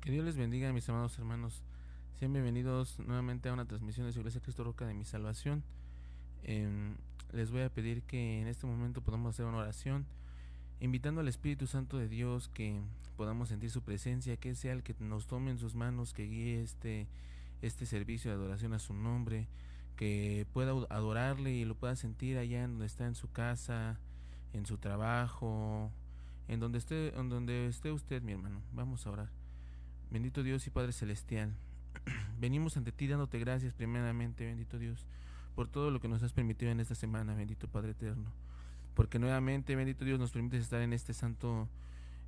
Que Dios les bendiga, mis amados hermanos. Sean bienvenidos nuevamente a una transmisión de su Iglesia Cristo Roca de mi Salvación. Les voy a pedir que en este momento podamos hacer una oración, invitando al Espíritu Santo de Dios, que podamos sentir su presencia, que sea el que nos tome en sus manos, que guíe este servicio de adoración a su nombre, que pueda adorarle y lo pueda sentir allá en donde está, en su casa, en su trabajo, en donde esté usted, mi hermano. Vamos a orar. Bendito Dios y Padre Celestial, venimos ante ti dándote gracias primeramente, bendito Dios, por todo lo que nos has permitido en esta semana, bendito Padre Eterno. Porque nuevamente, bendito Dios, nos permites estar en este santo,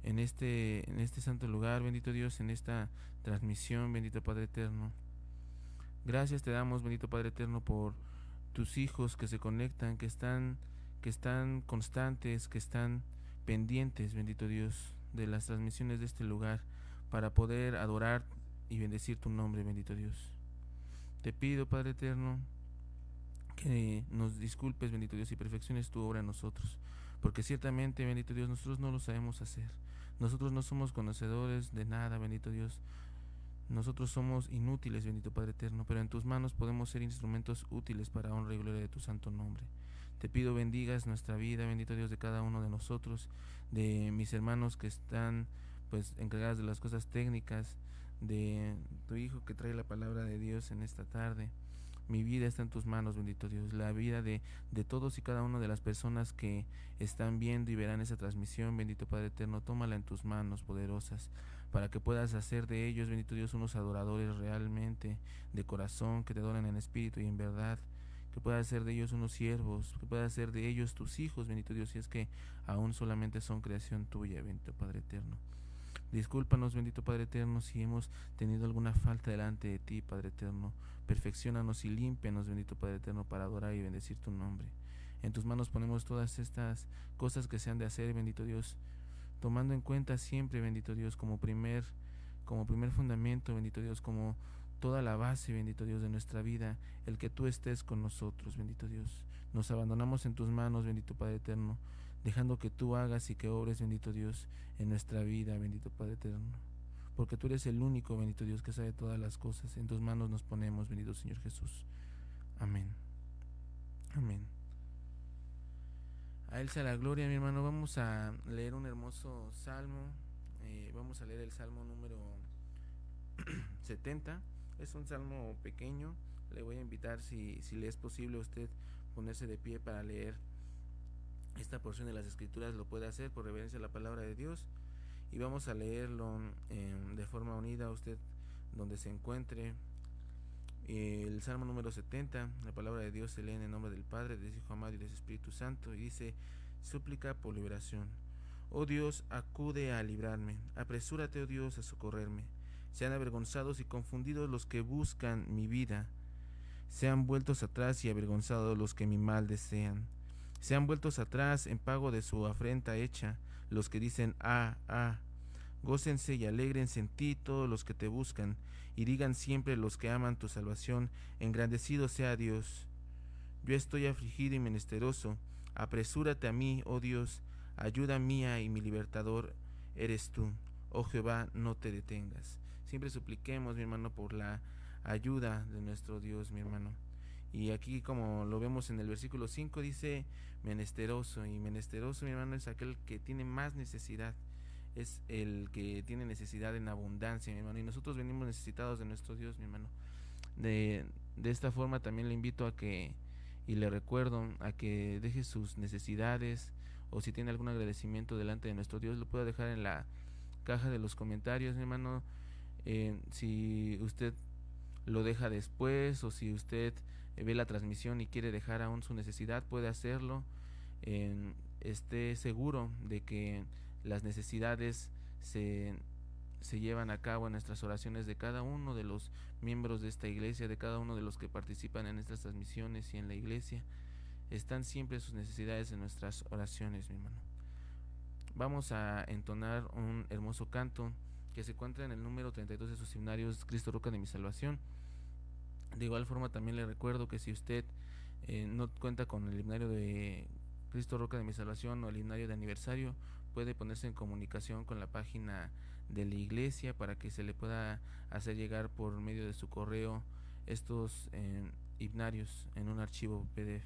en este santo lugar, bendito Dios, en esta transmisión, bendito Padre Eterno. Gracias te damos, bendito Padre Eterno, por tus hijos que se conectan, que están constantes, que están pendientes, bendito Dios, de las transmisiones de este lugar, para poder adorar y bendecir tu nombre, bendito Dios. Te pido, Padre Eterno, que nos disculpes, bendito Dios, y perfecciones tu obra en nosotros, porque ciertamente, bendito Dios, nosotros no lo sabemos hacer. Nosotros no somos conocedores de nada, bendito Dios. Nosotros somos inútiles, bendito Padre Eterno, pero en tus manos podemos ser instrumentos útiles para honra y gloria de tu santo nombre. Te pido bendigas nuestra vida, bendito Dios, de cada uno de nosotros, de mis hermanos que están pues encargados de las cosas técnicas, de tu hijo que trae la palabra de Dios en esta tarde. Mi vida está en tus manos, bendito Dios. La vida de todos y cada una de las personas que están viendo y verán esa transmisión, bendito Padre Eterno, tómala en tus manos poderosas, para que puedas hacer de ellos, bendito Dios, unos adoradores realmente de corazón, que te adoran en espíritu y en verdad, que puedas hacer de ellos unos siervos, que puedas hacer de ellos tus hijos, bendito Dios, si es que aún solamente son creación tuya, bendito Padre Eterno. Discúlpanos, bendito Padre Eterno, si hemos tenido alguna falta delante de ti, Padre Eterno. Perfecciónanos y límpianos, bendito Padre Eterno, para adorar y bendecir tu nombre. En tus manos ponemos todas estas cosas que se han de hacer, bendito Dios, tomando en cuenta siempre, bendito Dios, como primer fundamento, bendito Dios, como toda la base, bendito Dios, de nuestra vida, el que tú estés con nosotros, bendito Dios. Nos abandonamos en tus manos, bendito Padre Eterno, dejando que tú hagas y que obres, bendito Dios, en nuestra vida, bendito Padre Eterno. Porque tú eres el único, bendito Dios, que sabe todas las cosas. En tus manos nos ponemos, bendito Señor Jesús. Amén. Amén. A Él sea la gloria, mi hermano. Vamos a leer un hermoso salmo. Vamos a leer el salmo número 70. Es un salmo pequeño. Le voy a invitar, si le es posible a usted, ponerse de pie para leer esta porción de las escrituras. Lo puede hacer por reverencia a la palabra de Dios. Y vamos a leerlo de forma unida, usted donde se encuentre. El Salmo número 70, la palabra de Dios se lee en el nombre del Padre, del Hijo amado y del Espíritu Santo, y dice: súplica por liberación. Oh Dios, acude a librarme, apresúrate, oh Dios, a socorrerme. Sean avergonzados y confundidos los que buscan mi vida, sean vueltos atrás y avergonzados los que mi mal desean. Sean vueltos atrás en pago de su afrenta hecha los que dicen: gócense y alégrense en ti todos los que te buscan, y digan siempre los que aman tu salvación: engrandecido sea Dios. Yo estoy afligido y menesteroso, apresúrate a mí, oh Dios, ayuda mía y mi libertador eres tú. Oh Jehová, no te detengas. Siempre supliquemos, mi hermano, por la ayuda de nuestro Dios, mi hermano. Y aquí, como lo vemos en el versículo 5, dice menesteroso, y menesteroso, mi hermano, es aquel que tiene más necesidad, es el que tiene necesidad en abundancia, mi hermano, y nosotros venimos necesitados de nuestro Dios, mi hermano. De esta forma también le invito a que, y le recuerdo, a que deje sus necesidades, o si tiene algún agradecimiento delante de nuestro Dios, lo pueda dejar en la caja de los comentarios, mi hermano. Si usted lo deja después, o si usted ve la transmisión y quiere dejar aún su necesidad, puede hacerlo. Esté seguro de que las necesidades se llevan a cabo en nuestras oraciones de cada uno de los miembros de esta iglesia, de cada uno de los que participan en estas transmisiones y en la iglesia. Están siempre sus necesidades en nuestras oraciones, mi hermano. Vamos a entonar un hermoso canto que se encuentra en el número 32 de sus himnarios, Cristo Roca de mi Salvación. De igual forma también le recuerdo que si usted no cuenta con el himnario de Cristo Roca de mi Salvación o el himnario de aniversario, puede ponerse en comunicación con la página de la iglesia para que se le pueda hacer llegar por medio de su correo estos himnarios en un archivo PDF.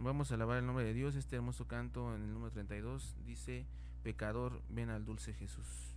Vamos a alabar el nombre de Dios. Este hermoso canto en el número 32 dice: pecador, ven al dulce Jesús.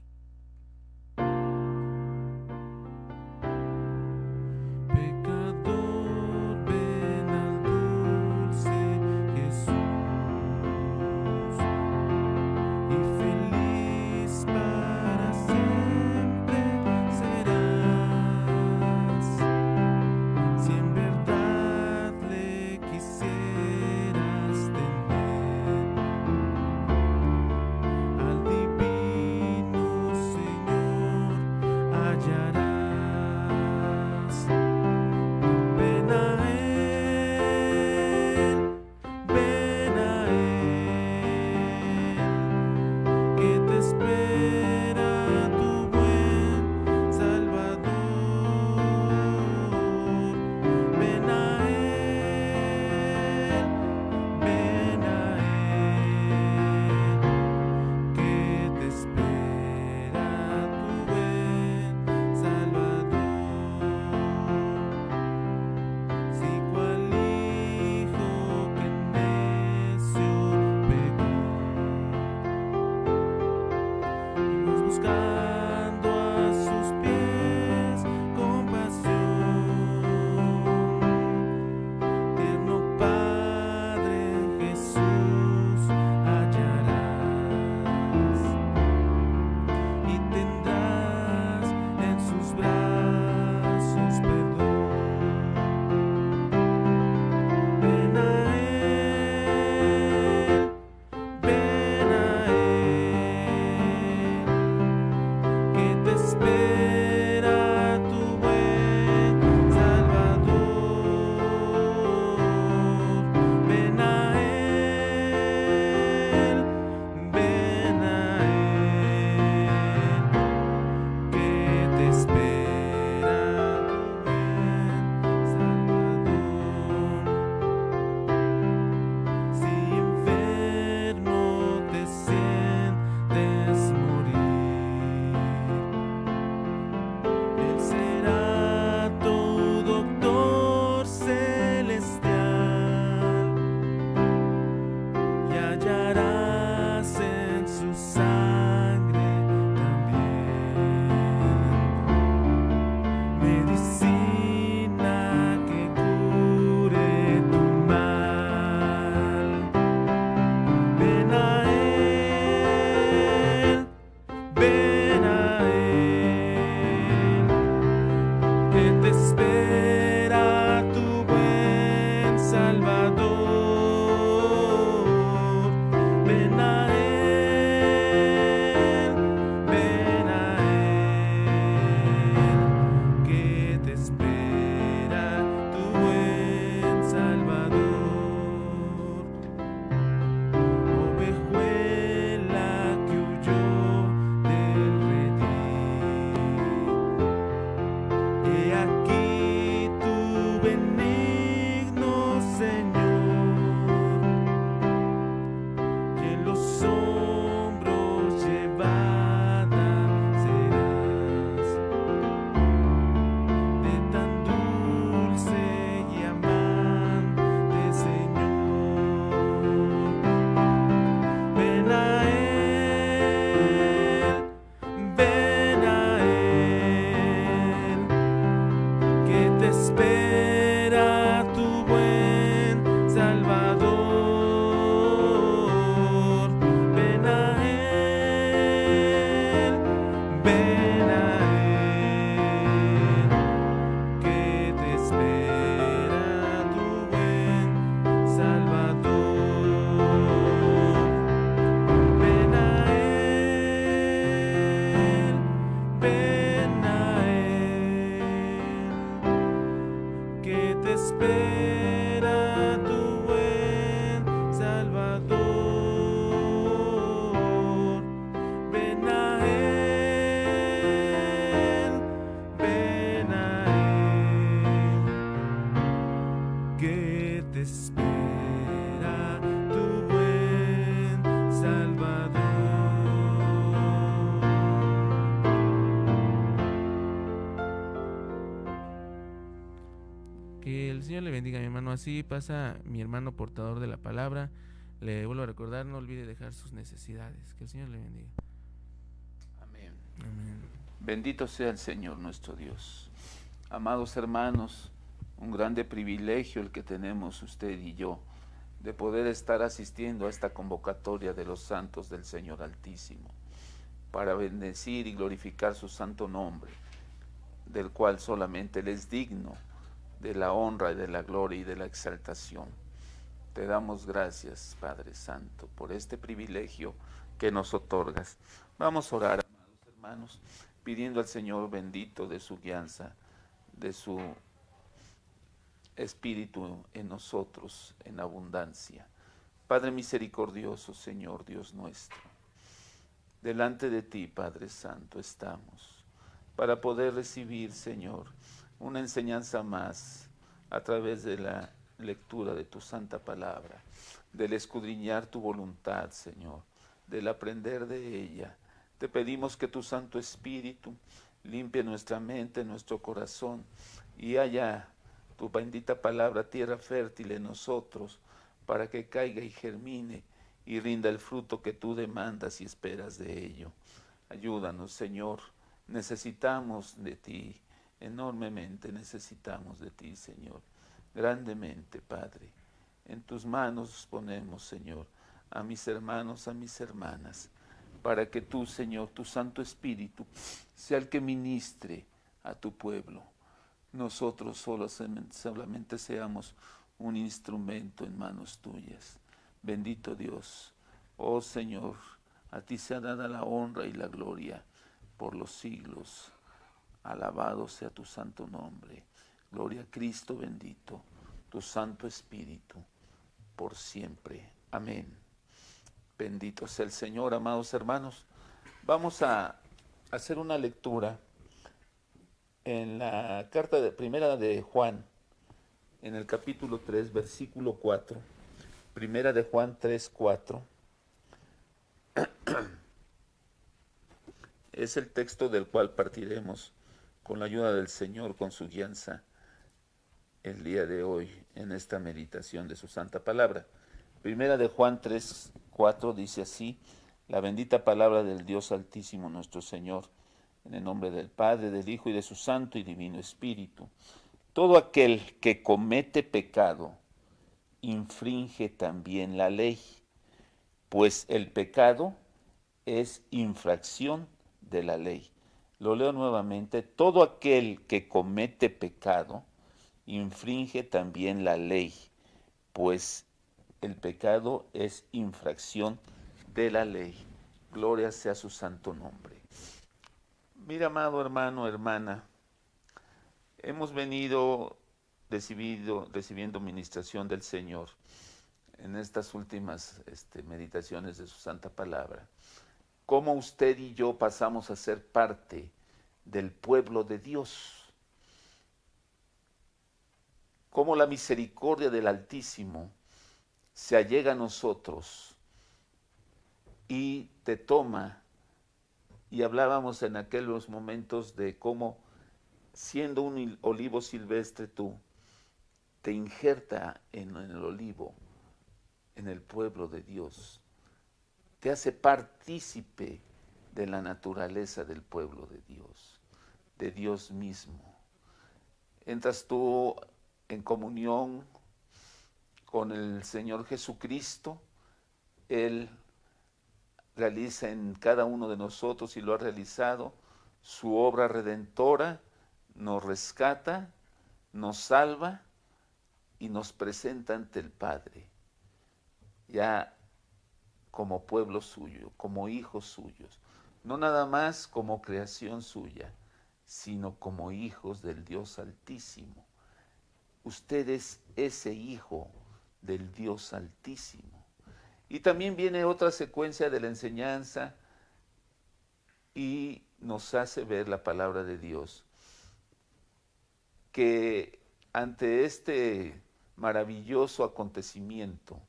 Señor le bendiga, mi hermano. Así pasa mi hermano portador de la palabra. Le vuelvo a recordar, no olvide dejar sus necesidades. Que el Señor le bendiga. Amén. Amén. Bendito sea el Señor nuestro Dios. Amados hermanos, un grande privilegio el que tenemos usted y yo de poder estar asistiendo a esta convocatoria de los santos del Señor Altísimo para bendecir y glorificar su santo nombre, del cual solamente Él es digno de la honra y de la gloria y de la exaltación. Te damos gracias, Padre Santo, por este privilegio que nos otorgas. Vamos a orar, amados hermanos, pidiendo al Señor bendito de su guianza, de su Espíritu en nosotros en abundancia. Padre misericordioso, Señor Dios nuestro, delante de ti, Padre Santo, estamos para poder recibir, Señor, una enseñanza más a través de la lectura de tu santa palabra, del escudriñar tu voluntad, Señor, del aprender de ella. Te pedimos que tu Santo Espíritu limpie nuestra mente, nuestro corazón, y haya tu bendita palabra tierra fértil en nosotros, para que caiga y germine y rinda el fruto que tú demandas y esperas de ello. Ayúdanos, Señor, necesitamos de ti, enormemente necesitamos de ti, Señor, grandemente, Padre. En tus manos ponemos, Señor, a mis hermanos, a mis hermanas, para que tú, Señor, tu Santo Espíritu, sea el que ministre a tu pueblo. Nosotros solamente seamos un instrumento en manos tuyas. Bendito Dios, oh Señor, a ti sea dada la honra y la gloria por los siglos. Alabado sea tu santo nombre. Gloria a Cristo bendito, tu Santo Espíritu, por siempre. Amén. Bendito sea el Señor, amados hermanos. Vamos a hacer una lectura en la carta primera de Juan, en el capítulo 3, versículo 4. Primera de Juan 3, 4. Es el texto del cual partiremos con la ayuda del Señor, con su guianza, el día de hoy, en esta meditación de su santa palabra. Primera de Juan 3, 4 dice así: la bendita palabra del Dios Altísimo nuestro Señor, en el nombre del Padre, del Hijo y de su Santo y Divino Espíritu. Todo aquel que comete pecado infringe también la ley, pues el pecado es infracción de la ley. Lo leo nuevamente: todo aquel que comete pecado infringe también la ley, pues el pecado es infracción de la ley. Gloria sea su santo nombre. Mira, amado hermano, hermana, hemos venido recibiendo ministración del Señor en estas últimas meditaciones de su santa palabra. Cómo usted y yo pasamos a ser parte del pueblo de Dios. Cómo la misericordia del Altísimo se allega a nosotros y te toma. Y hablábamos en aquellos momentos de cómo, siendo un olivo silvestre, tú te injerta en el olivo, en el pueblo de Dios. Te hace partícipe de la naturaleza del pueblo de Dios mismo. Entras tú en comunión con el Señor Jesucristo. Él realiza en cada uno de nosotros, y lo ha realizado, su obra redentora, nos rescata, nos salva y nos presenta ante el Padre, ya como pueblo suyo, como hijos suyos, no nada más como creación suya, sino como hijos del Dios Altísimo. Usted es ese hijo del Dios Altísimo. Y también viene otra secuencia de la enseñanza y nos hace ver la palabra de Dios, que ante este maravilloso acontecimiento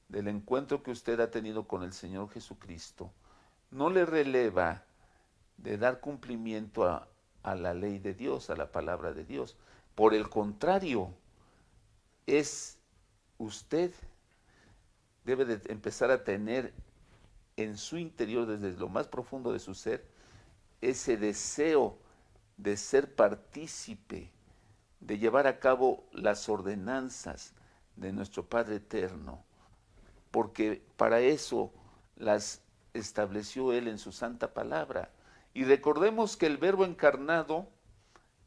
del encuentro que usted ha tenido con el Señor Jesucristo, no le releva de dar cumplimiento a la ley de Dios, a la palabra de Dios. Por el contrario, es usted debe de empezar a tener en su interior, desde lo más profundo de su ser, ese deseo de ser partícipe, de llevar a cabo las ordenanzas de nuestro Padre Eterno, porque para eso las estableció Él en su santa palabra. Y recordemos que el Verbo encarnado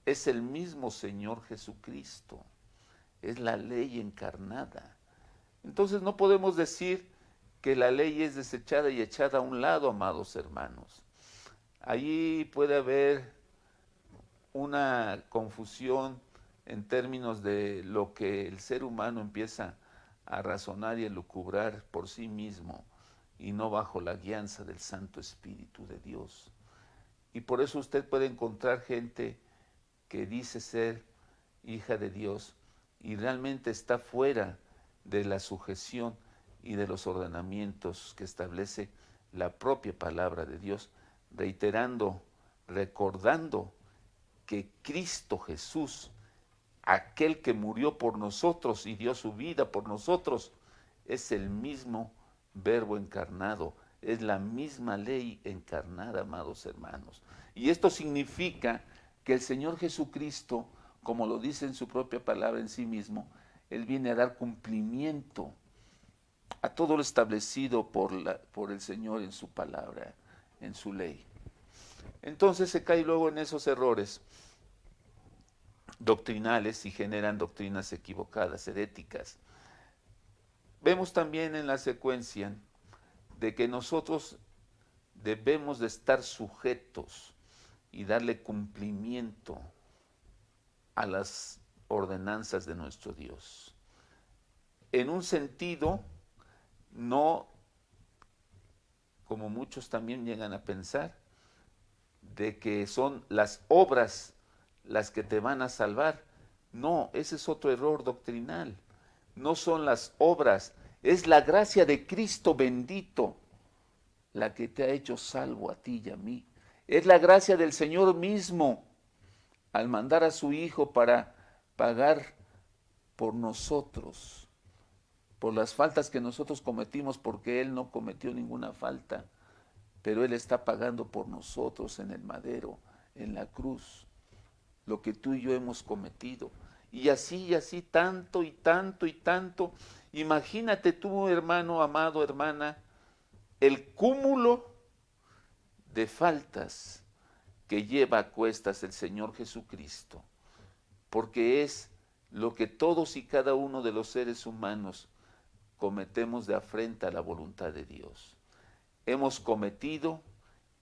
es el mismo Señor Jesucristo, es la ley encarnada. Entonces no podemos decir que la ley es desechada y echada a un lado, amados hermanos. Allí puede haber una confusión en términos de lo que el ser humano empieza a razonar y a lucubrar por sí mismo y no bajo la guianza del Santo Espíritu de Dios. Y por eso usted puede encontrar gente que dice ser hija de Dios y realmente está fuera de la sujeción y de los ordenamientos que establece la propia palabra de Dios, reiterando, recordando que Cristo Jesús, aquel que murió por nosotros y dio su vida por nosotros, es el mismo Verbo encarnado, es la misma ley encarnada, amados hermanos. Y esto significa que el Señor Jesucristo, como lo dice en su propia palabra en sí mismo, Él viene a dar cumplimiento a todo lo establecido por el Señor en su palabra, en su ley. Entonces se cae luego en esos errores doctrinales y generan doctrinas equivocadas, heréticas. Vemos también en la secuencia de que nosotros debemos de estar sujetos y darle cumplimiento a las ordenanzas de nuestro Dios. En un sentido, no como muchos también llegan a pensar, de que son las obras las que te van a salvar. No, ese es otro error doctrinal. No son las obras, es la gracia de Cristo bendito la que te ha hecho salvo a ti y a mí. Es la gracia del Señor mismo al mandar a su Hijo para pagar por nosotros, por las faltas que nosotros cometimos, porque Él no cometió ninguna falta, pero Él está pagando por nosotros en el madero, en la cruz, lo que tú y yo hemos cometido. Y así, tanto y tanto y tanto. Imagínate tú, hermano, amado, hermana, el cúmulo de faltas que lleva a cuestas el Señor Jesucristo, porque es lo que todos y cada uno de los seres humanos cometemos de afrenta a la voluntad de Dios. Hemos cometido,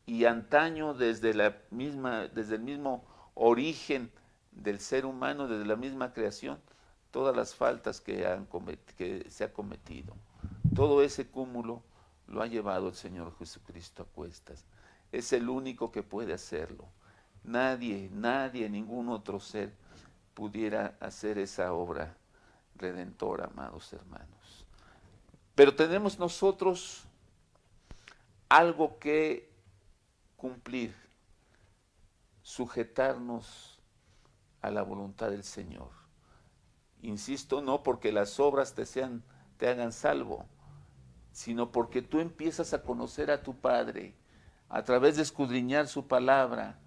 y antaño desde el mismo origen del ser humano, desde la misma creación, todas las faltas que se ha cometido. Todo ese cúmulo lo ha llevado el Señor Jesucristo a cuestas. Es el único que puede hacerlo. Nadie, ningún otro ser pudiera hacer esa obra redentora, amados hermanos. Pero tenemos nosotros algo que cumplir, sujetarnos a la voluntad del Señor. Insisto, no porque las obras te hagan salvo, sino porque tú empiezas a conocer a tu Padre a través de escudriñar su palabra,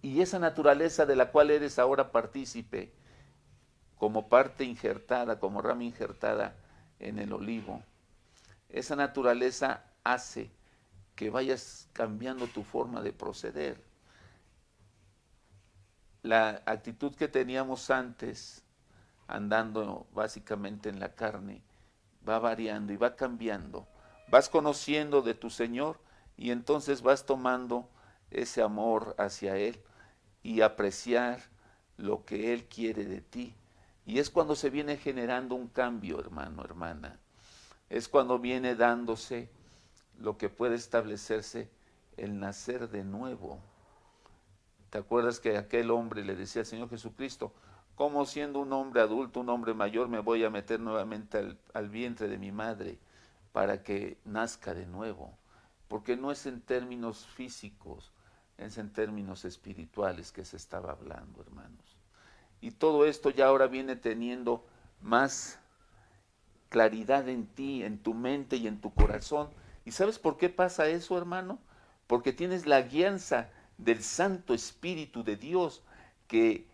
y esa naturaleza de la cual eres ahora partícipe, como parte injertada, como rama injertada en el olivo, esa naturaleza hace que vayas cambiando tu forma de proceder. La actitud que teníamos antes, andando básicamente en la carne, va variando y va cambiando. Vas conociendo de tu Señor y entonces vas tomando ese amor hacia Él y apreciar lo que Él quiere de ti. Y es cuando se viene generando un cambio, hermano, hermana. Es cuando viene dándose lo que puede establecerse el nacer de nuevo. ¿Te acuerdas que aquel hombre le decía al Señor Jesucristo, cómo siendo un hombre adulto, un hombre mayor, me voy a meter nuevamente al vientre de mi madre para que nazca de nuevo? Porque no es en términos físicos, es en términos espirituales que se estaba hablando, hermanos. y todo esto ya ahora viene teniendo más claridad en ti, en tu mente y en tu corazón. ¿Y sabes por qué pasa eso, hermano? Porque tienes la guianza del Santo Espíritu de Dios, que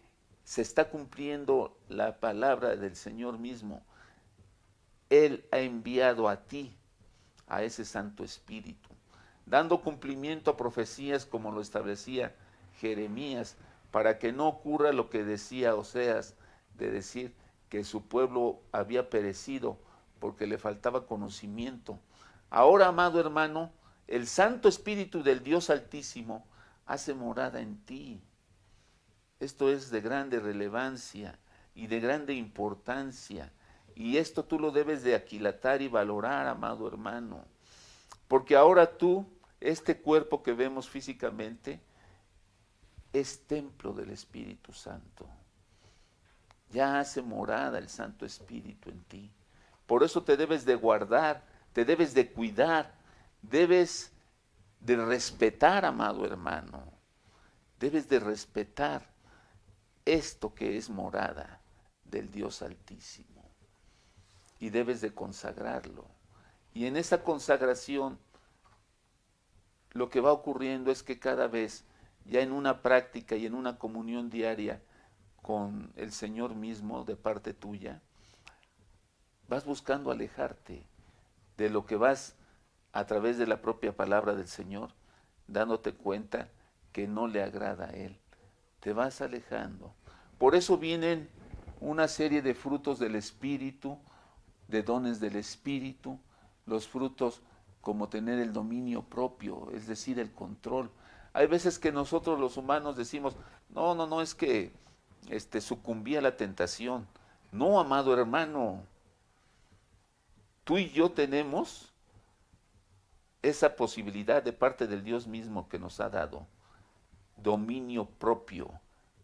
se está cumpliendo la palabra del Señor mismo. Él ha enviado a ti, a ese Santo Espíritu, dando cumplimiento a profecías como lo establecía Jeremías, para que no ocurra lo que decía Oseas, de decir que su pueblo había perecido porque le faltaba conocimiento. Ahora, amado hermano, el Santo Espíritu del Dios Altísimo hace morada en ti. Esto es de grande relevancia y de grande importancia. Y esto tú lo debes de aquilatar y valorar, amado hermano. Porque ahora tú, este cuerpo que vemos físicamente, es templo del Espíritu Santo. Ya hace morada el Santo Espíritu en ti. Por eso te debes de guardar, te debes de cuidar, debes de respetar, amado hermano. Debes de respetar esto que es morada del Dios Altísimo. Y debes de consagrarlo. Y en esa consagración, lo que va ocurriendo es que cada vez, ya en una práctica y en una comunión diaria con el Señor mismo de parte tuya, vas buscando alejarte de lo que vas a través de la propia palabra del Señor, dándote cuenta que no le agrada a Él. Te vas alejando. Por eso vienen una serie de frutos del Espíritu, de dones del Espíritu, los frutos como tener el dominio propio, es decir, el control. Hay veces que nosotros los humanos decimos, no, es que sucumbí a la tentación. No, amado hermano, tú y yo tenemos esa posibilidad de parte del Dios mismo que nos ha dado, dominio propio,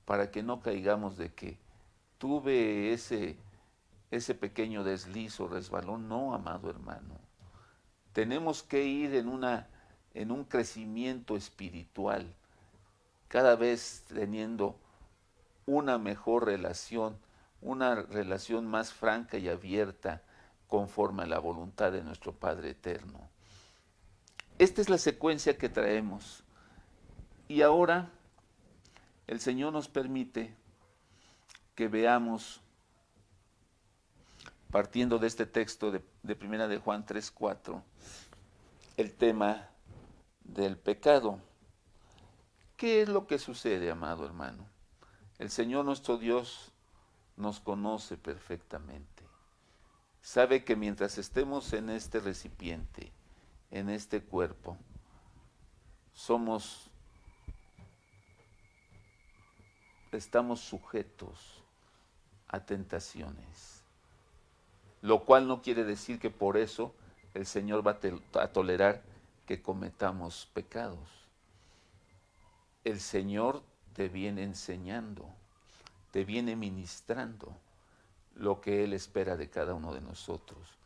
para que no caigamos de que tuve ese pequeño desliz o resbalón. No, amado hermano. Tenemos que ir en un crecimiento espiritual, cada vez teniendo una mejor relación, una relación más franca y abierta conforme a la voluntad de nuestro Padre Eterno. Esta es la secuencia que traemos. Y ahora el Señor nos permite que veamos, partiendo de este texto de Primera de Juan 3:4, el tema del pecado. ¿Qué es lo que sucede, amado hermano? El Señor nuestro Dios nos conoce perfectamente. Sabe que mientras estemos en este recipiente, en este cuerpo, estamos sujetos a tentaciones, lo cual no quiere decir que por eso el Señor va a tolerar que cometamos pecados. El Señor te viene enseñando, te viene ministrando lo que Él espera de cada uno de nosotros.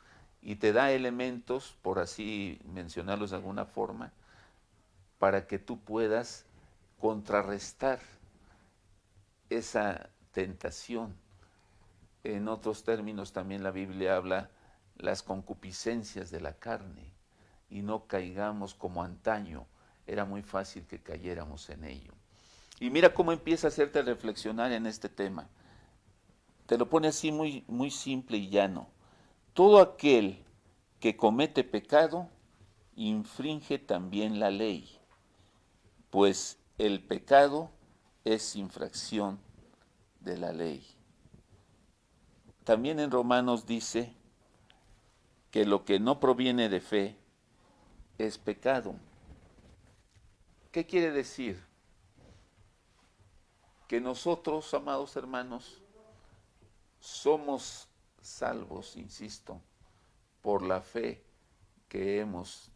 Y te da elementos, por así mencionarlos de alguna forma, para que tú puedas contrarrestar esa tentación. En otros términos también la Biblia habla las concupiscencias de la carne, y no caigamos como antaño. Era muy fácil que cayéramos en ello. Y mira cómo empieza a hacerte reflexionar en este tema. Te lo pone así muy, muy simple y llano. Todo aquel que comete pecado infringe también la ley, pues el pecado es infracción de la ley. También en Romanos dice que lo que no proviene de fe es pecado. ¿Qué quiere decir? Que nosotros, amados hermanos, somos salvos, insisto, por la fe que hemos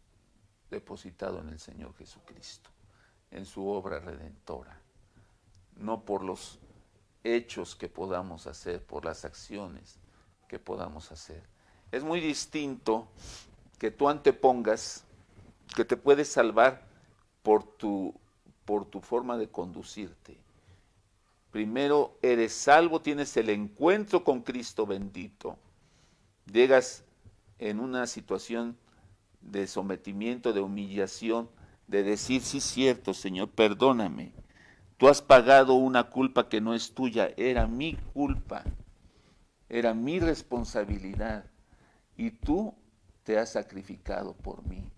depositado en el Señor Jesucristo, en su obra redentora, no por los hechos que podamos hacer, por las acciones que podamos hacer. Es muy distinto que tú antepongas que te puedes salvar por tu forma de conducirte, Primero eres salvo, tienes el encuentro con Cristo bendito. Llegas en una situación de sometimiento, de humillación, de decir, sí, cierto, Señor, perdóname. Tú has pagado una culpa que no es tuya, era mi culpa, era mi responsabilidad, y tú te has sacrificado por mí.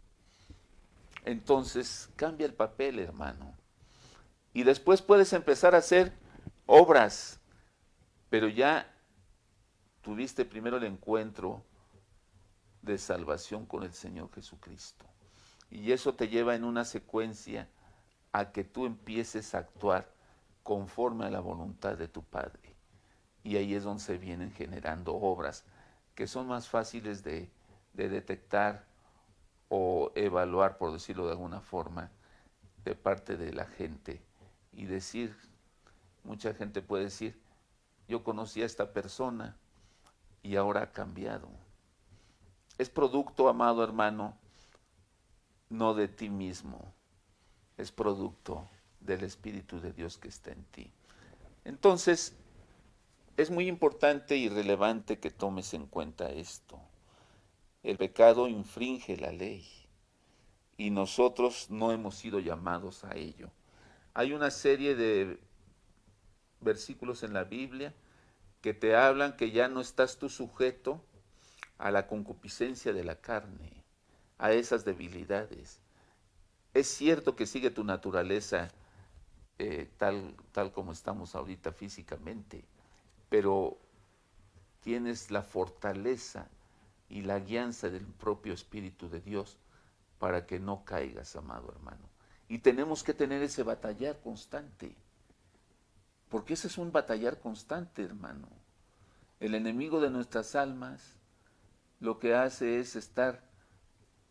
Entonces, cambia el papel, hermano. Y después puedes empezar a hacer obras, pero ya tuviste primero el encuentro de salvación con el Señor Jesucristo. Y eso te lleva en una secuencia a que tú empieces a actuar conforme a la voluntad de tu Padre. Y ahí es donde se vienen generando obras que son más fáciles de detectar o evaluar, por decirlo de alguna forma, de parte de la gente. Y decir, mucha gente puede decir, yo conocí a esta persona y ahora ha cambiado. Es producto, amado hermano, no de ti mismo, es producto del Espíritu de Dios que está en ti. Entonces, es muy importante y relevante que tomes en cuenta esto. El pecado infringe la ley y nosotros no hemos sido llamados a ello. Hay una serie de versículos en la Biblia que te hablan que ya no estás tú sujeto a la concupiscencia de la carne, a esas debilidades. Es cierto que sigue tu naturaleza tal como estamos ahorita físicamente, pero tienes la fortaleza y la guianza del propio Espíritu de Dios para que no caigas, amado hermano. Y tenemos que tener ese batallar constante, porque ese es un batallar constante, hermano. El enemigo de nuestras almas lo que hace es estar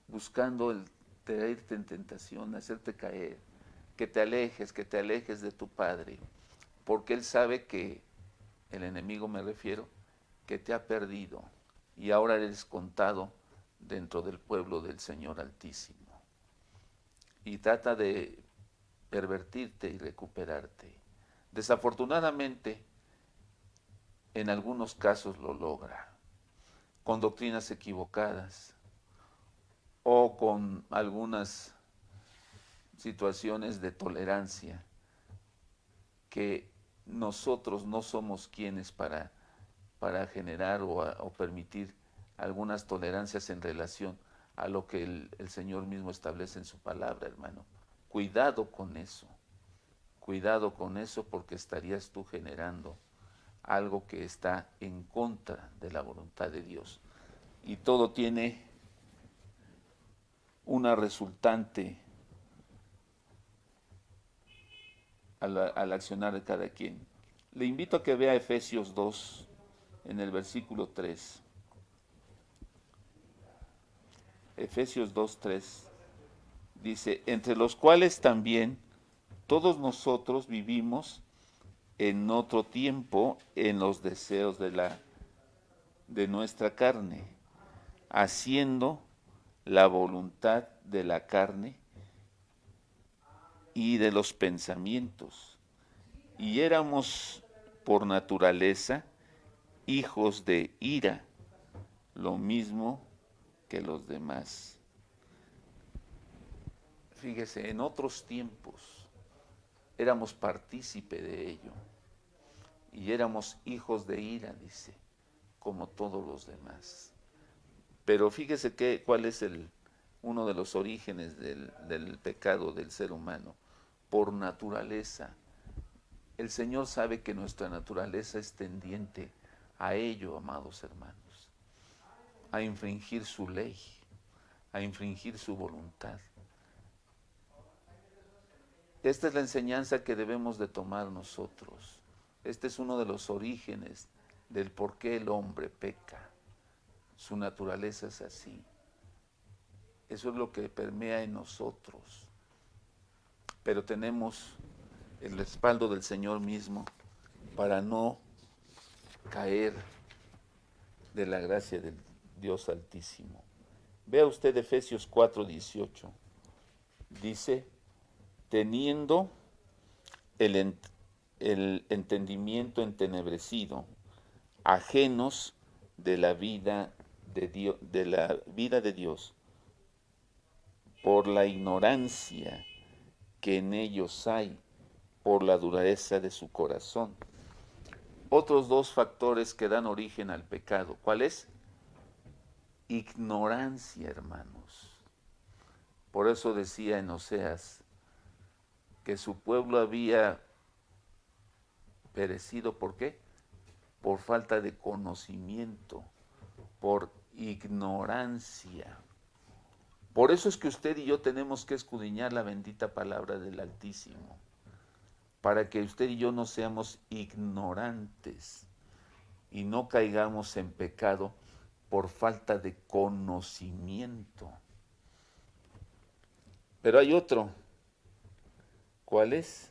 buscando el traerte en tentación, hacerte caer, que te alejes de tu Padre, porque él sabe que, el enemigo me refiero, que te ha perdido y ahora eres contado dentro del pueblo del Señor Altísimo. Y trata de pervertirte y recuperarte. Desafortunadamente, en algunos casos lo logra, con doctrinas equivocadas o con algunas situaciones de tolerancia que nosotros no somos quienes para generar o permitir algunas tolerancias en relación a lo que el Señor mismo establece en su palabra, hermano. Cuidado con eso porque estarías tú generando algo que está en contra de la voluntad de Dios. Y todo tiene una resultante al accionar de cada quien. Le invito a que vea Efesios 2 en el versículo 3. Efesios 2:3 dice, entre los cuales también todos nosotros vivimos en otro tiempo en los deseos de nuestra carne, haciendo la voluntad de la carne y de los pensamientos. Y éramos por naturaleza hijos de ira, lo mismo que los demás. Fíjese, en otros tiempos éramos partícipe de ello y éramos hijos de ira, dice, como todos los demás. Pero fíjese cuál es uno de los orígenes del pecado del ser humano. Por naturaleza. El Señor sabe que nuestra naturaleza es tendiente a ello, amados hermanos, a infringir su ley, a infringir su voluntad. Esta es la enseñanza que debemos de tomar nosotros. Este es uno de los orígenes del por qué el hombre peca. Su naturaleza es así. Eso es lo que permea en nosotros. Pero tenemos el respaldo del Señor mismo para no caer de la gracia del Dios Altísimo. Vea usted Efesios 4:18. Dice, teniendo el entendimiento entenebrecido, ajenos de la vida de Dios, por la ignorancia que en ellos hay, por la dureza de su corazón. Otros dos factores que dan origen al pecado. ¿Cuál es? Ignorancia, hermanos. Por eso decía en Oseas que su pueblo había perecido. ¿Por qué? Por falta de conocimiento, por ignorancia. Por eso es que usted y yo tenemos que escudriñar la bendita palabra del Altísimo, para que usted y yo no seamos ignorantes y no caigamos en pecado por falta de conocimiento. Pero hay otro. ¿Cuál es?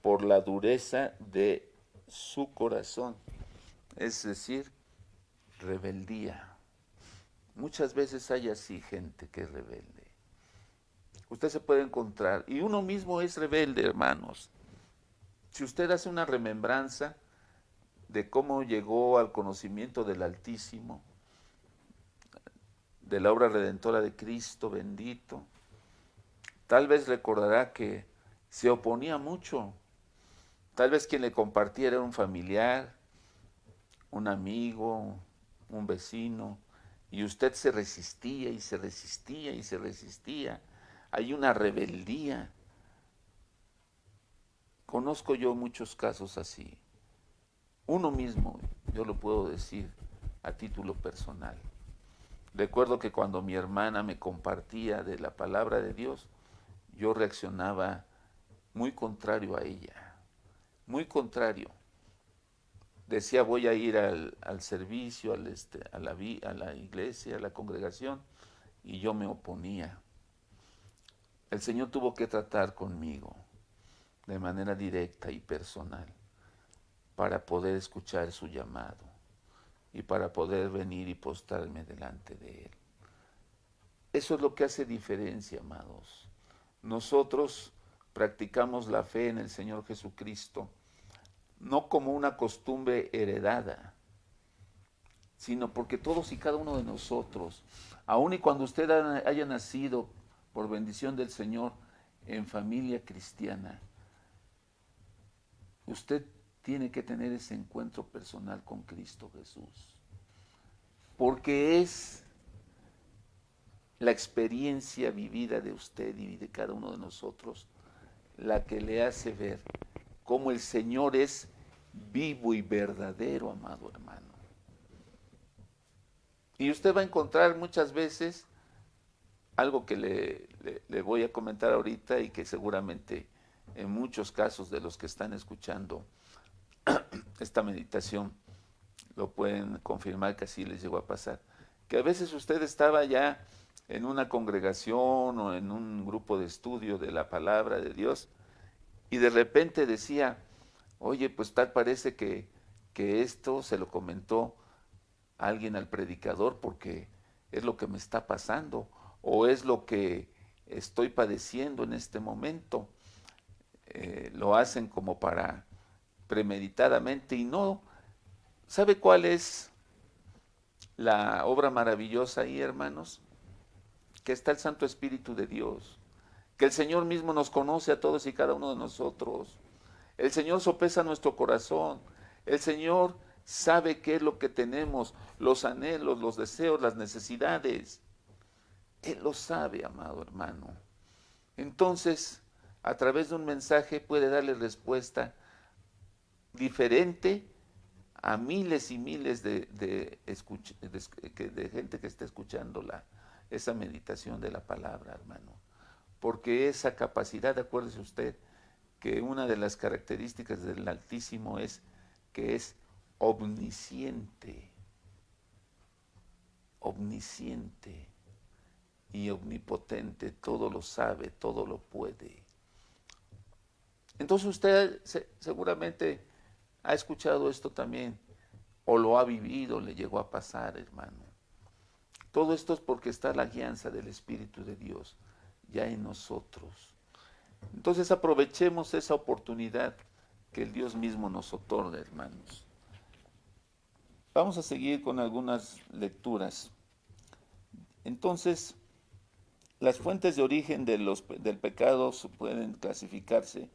Por la dureza de su corazón, es decir, rebeldía. Muchas veces hay así gente que es rebelde. Usted se puede encontrar, y uno mismo es rebelde, hermanos. Si usted hace una remembranza de cómo llegó al conocimiento del Altísimo, de la obra redentora de Cristo bendito, tal vez recordará que se oponía mucho. Tal vez quien le compartía era un familiar, un amigo, un vecino, y usted se resistía y se resistía y se resistía. Hay una rebeldía. Conozco yo muchos casos así. Uno mismo, yo lo puedo decir a título personal. Recuerdo que cuando mi hermana me compartía de la palabra de Dios, yo reaccionaba muy contrario a ella, muy contrario. Decía, voy a ir al servicio, a la iglesia, a la congregación, y yo me oponía. El Señor tuvo que tratar conmigo de manera directa y personal para poder escuchar su llamado y para poder venir y postrarme delante de Él. Eso es lo que hace diferencia, amados. Nosotros practicamos la fe en el Señor Jesucristo no como una costumbre heredada, sino porque todos y cada uno de nosotros, aun y cuando usted haya nacido por bendición del Señor en familia cristiana, usted tiene que tener ese encuentro personal con Cristo Jesús, porque es la experiencia vivida de usted y de cada uno de nosotros la que le hace ver cómo el Señor es vivo y verdadero, amado hermano. Y usted va a encontrar muchas veces algo que le voy a comentar ahorita y que seguramente en muchos casos de los que están escuchando esta meditación lo pueden confirmar que así les llegó a pasar. Que a veces usted estaba ya en una congregación o en un grupo de estudio de la palabra de Dios y de repente decía, oye, pues tal parece que esto se lo comentó alguien al predicador porque es lo que me está pasando o es lo que estoy padeciendo en este momento. Lo hacen como para premeditadamente y no. ¿Sabe cuál es la obra maravillosa ahí, hermanos? Que está el Santo Espíritu de Dios, que el Señor mismo nos conoce a todos y cada uno de nosotros. El Señor sopesa nuestro corazón. El Señor sabe qué es lo que tenemos, los anhelos, los deseos, las necesidades. Él lo sabe, amado hermano. Entonces, a través de un mensaje puede darle respuesta diferente a miles y miles de gente que está escuchando esa meditación de la palabra, hermano. Porque esa capacidad, acuérdese usted, que una de las características del Altísimo es que es omnisciente, omnisciente y omnipotente, todo lo sabe, todo lo puede. Entonces usted seguramente ha escuchado esto también, o lo ha vivido, le llegó a pasar, hermano. Todo esto es porque está la guianza del Espíritu de Dios ya en nosotros. Entonces aprovechemos esa oportunidad que el Dios mismo nos otorga, hermanos. Vamos a seguir con algunas lecturas. Entonces, las fuentes de origen del pecado pueden clasificarse,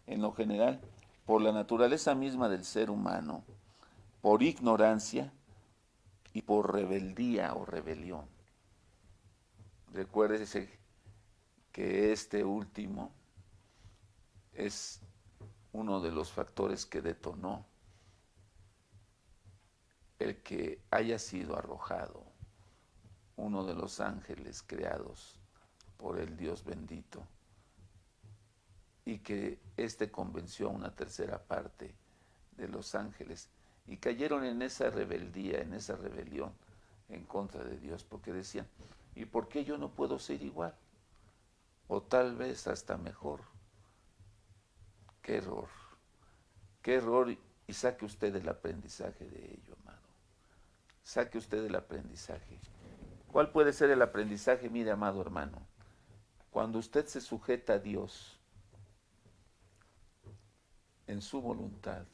en lo general, por la naturaleza misma del ser humano, por ignorancia y por rebeldía o rebelión. Recuérdese que este último es uno de los factores que detonó el que haya sido arrojado uno de los ángeles creados por el Dios bendito, y que éste convenció a una tercera parte de los ángeles, y cayeron en esa rebeldía, en esa rebelión en contra de Dios, porque decían, ¿y por qué yo no puedo ser igual? O tal vez hasta mejor. Qué error, y saque usted el aprendizaje de ello, amado. Saque usted el aprendizaje. ¿Cuál puede ser el aprendizaje? Mire, amado hermano, cuando usted se sujeta a Dios en su voluntad,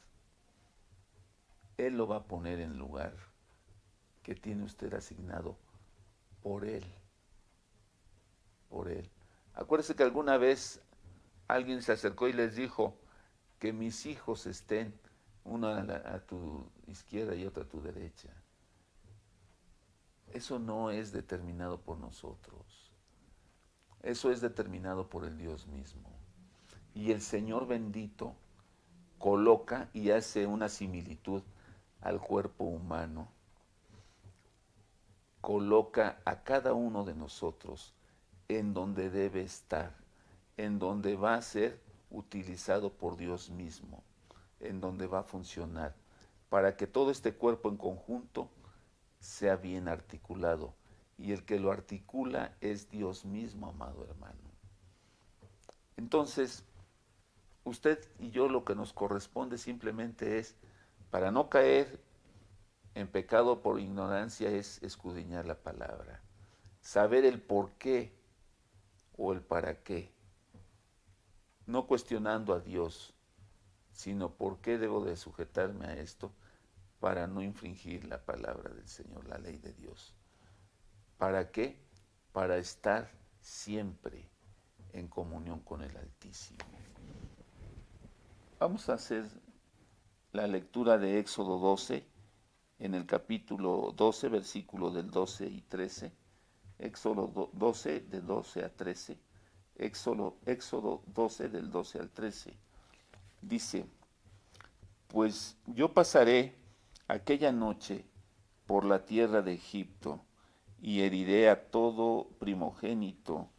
Él lo va a poner en el lugar que tiene usted asignado por Él. Por Él. Acuérdese que alguna vez alguien se acercó y les dijo que mis hijos estén una a tu izquierda y otra a tu derecha. Eso no es determinado por nosotros. Eso es determinado por el Dios mismo. Y el Señor bendito coloca y hace una similitud al cuerpo humano. Coloca a cada uno de nosotros en donde debe estar, en donde va a ser utilizado por Dios mismo, en donde va a funcionar, para que todo este cuerpo en conjunto sea bien articulado. Y el que lo articula es Dios mismo, amado hermano. Entonces, usted y yo lo que nos corresponde simplemente es, para no caer en pecado por ignorancia, es escudriñar la palabra, saber el por qué o el para qué, no cuestionando a Dios, sino por qué debo de sujetarme a esto para no infringir la palabra del Señor, la ley de Dios. ¿Para qué? Para estar siempre en comunión con el Altísimo. Vamos a hacer la lectura de Éxodo 12, en el capítulo 12, versículos del 12 y 13. Éxodo 12, del 12 a 13. Éxodo 12, del 12 al 13. Dice, pues yo pasaré aquella noche por la tierra de Egipto y heriré a todo primogénito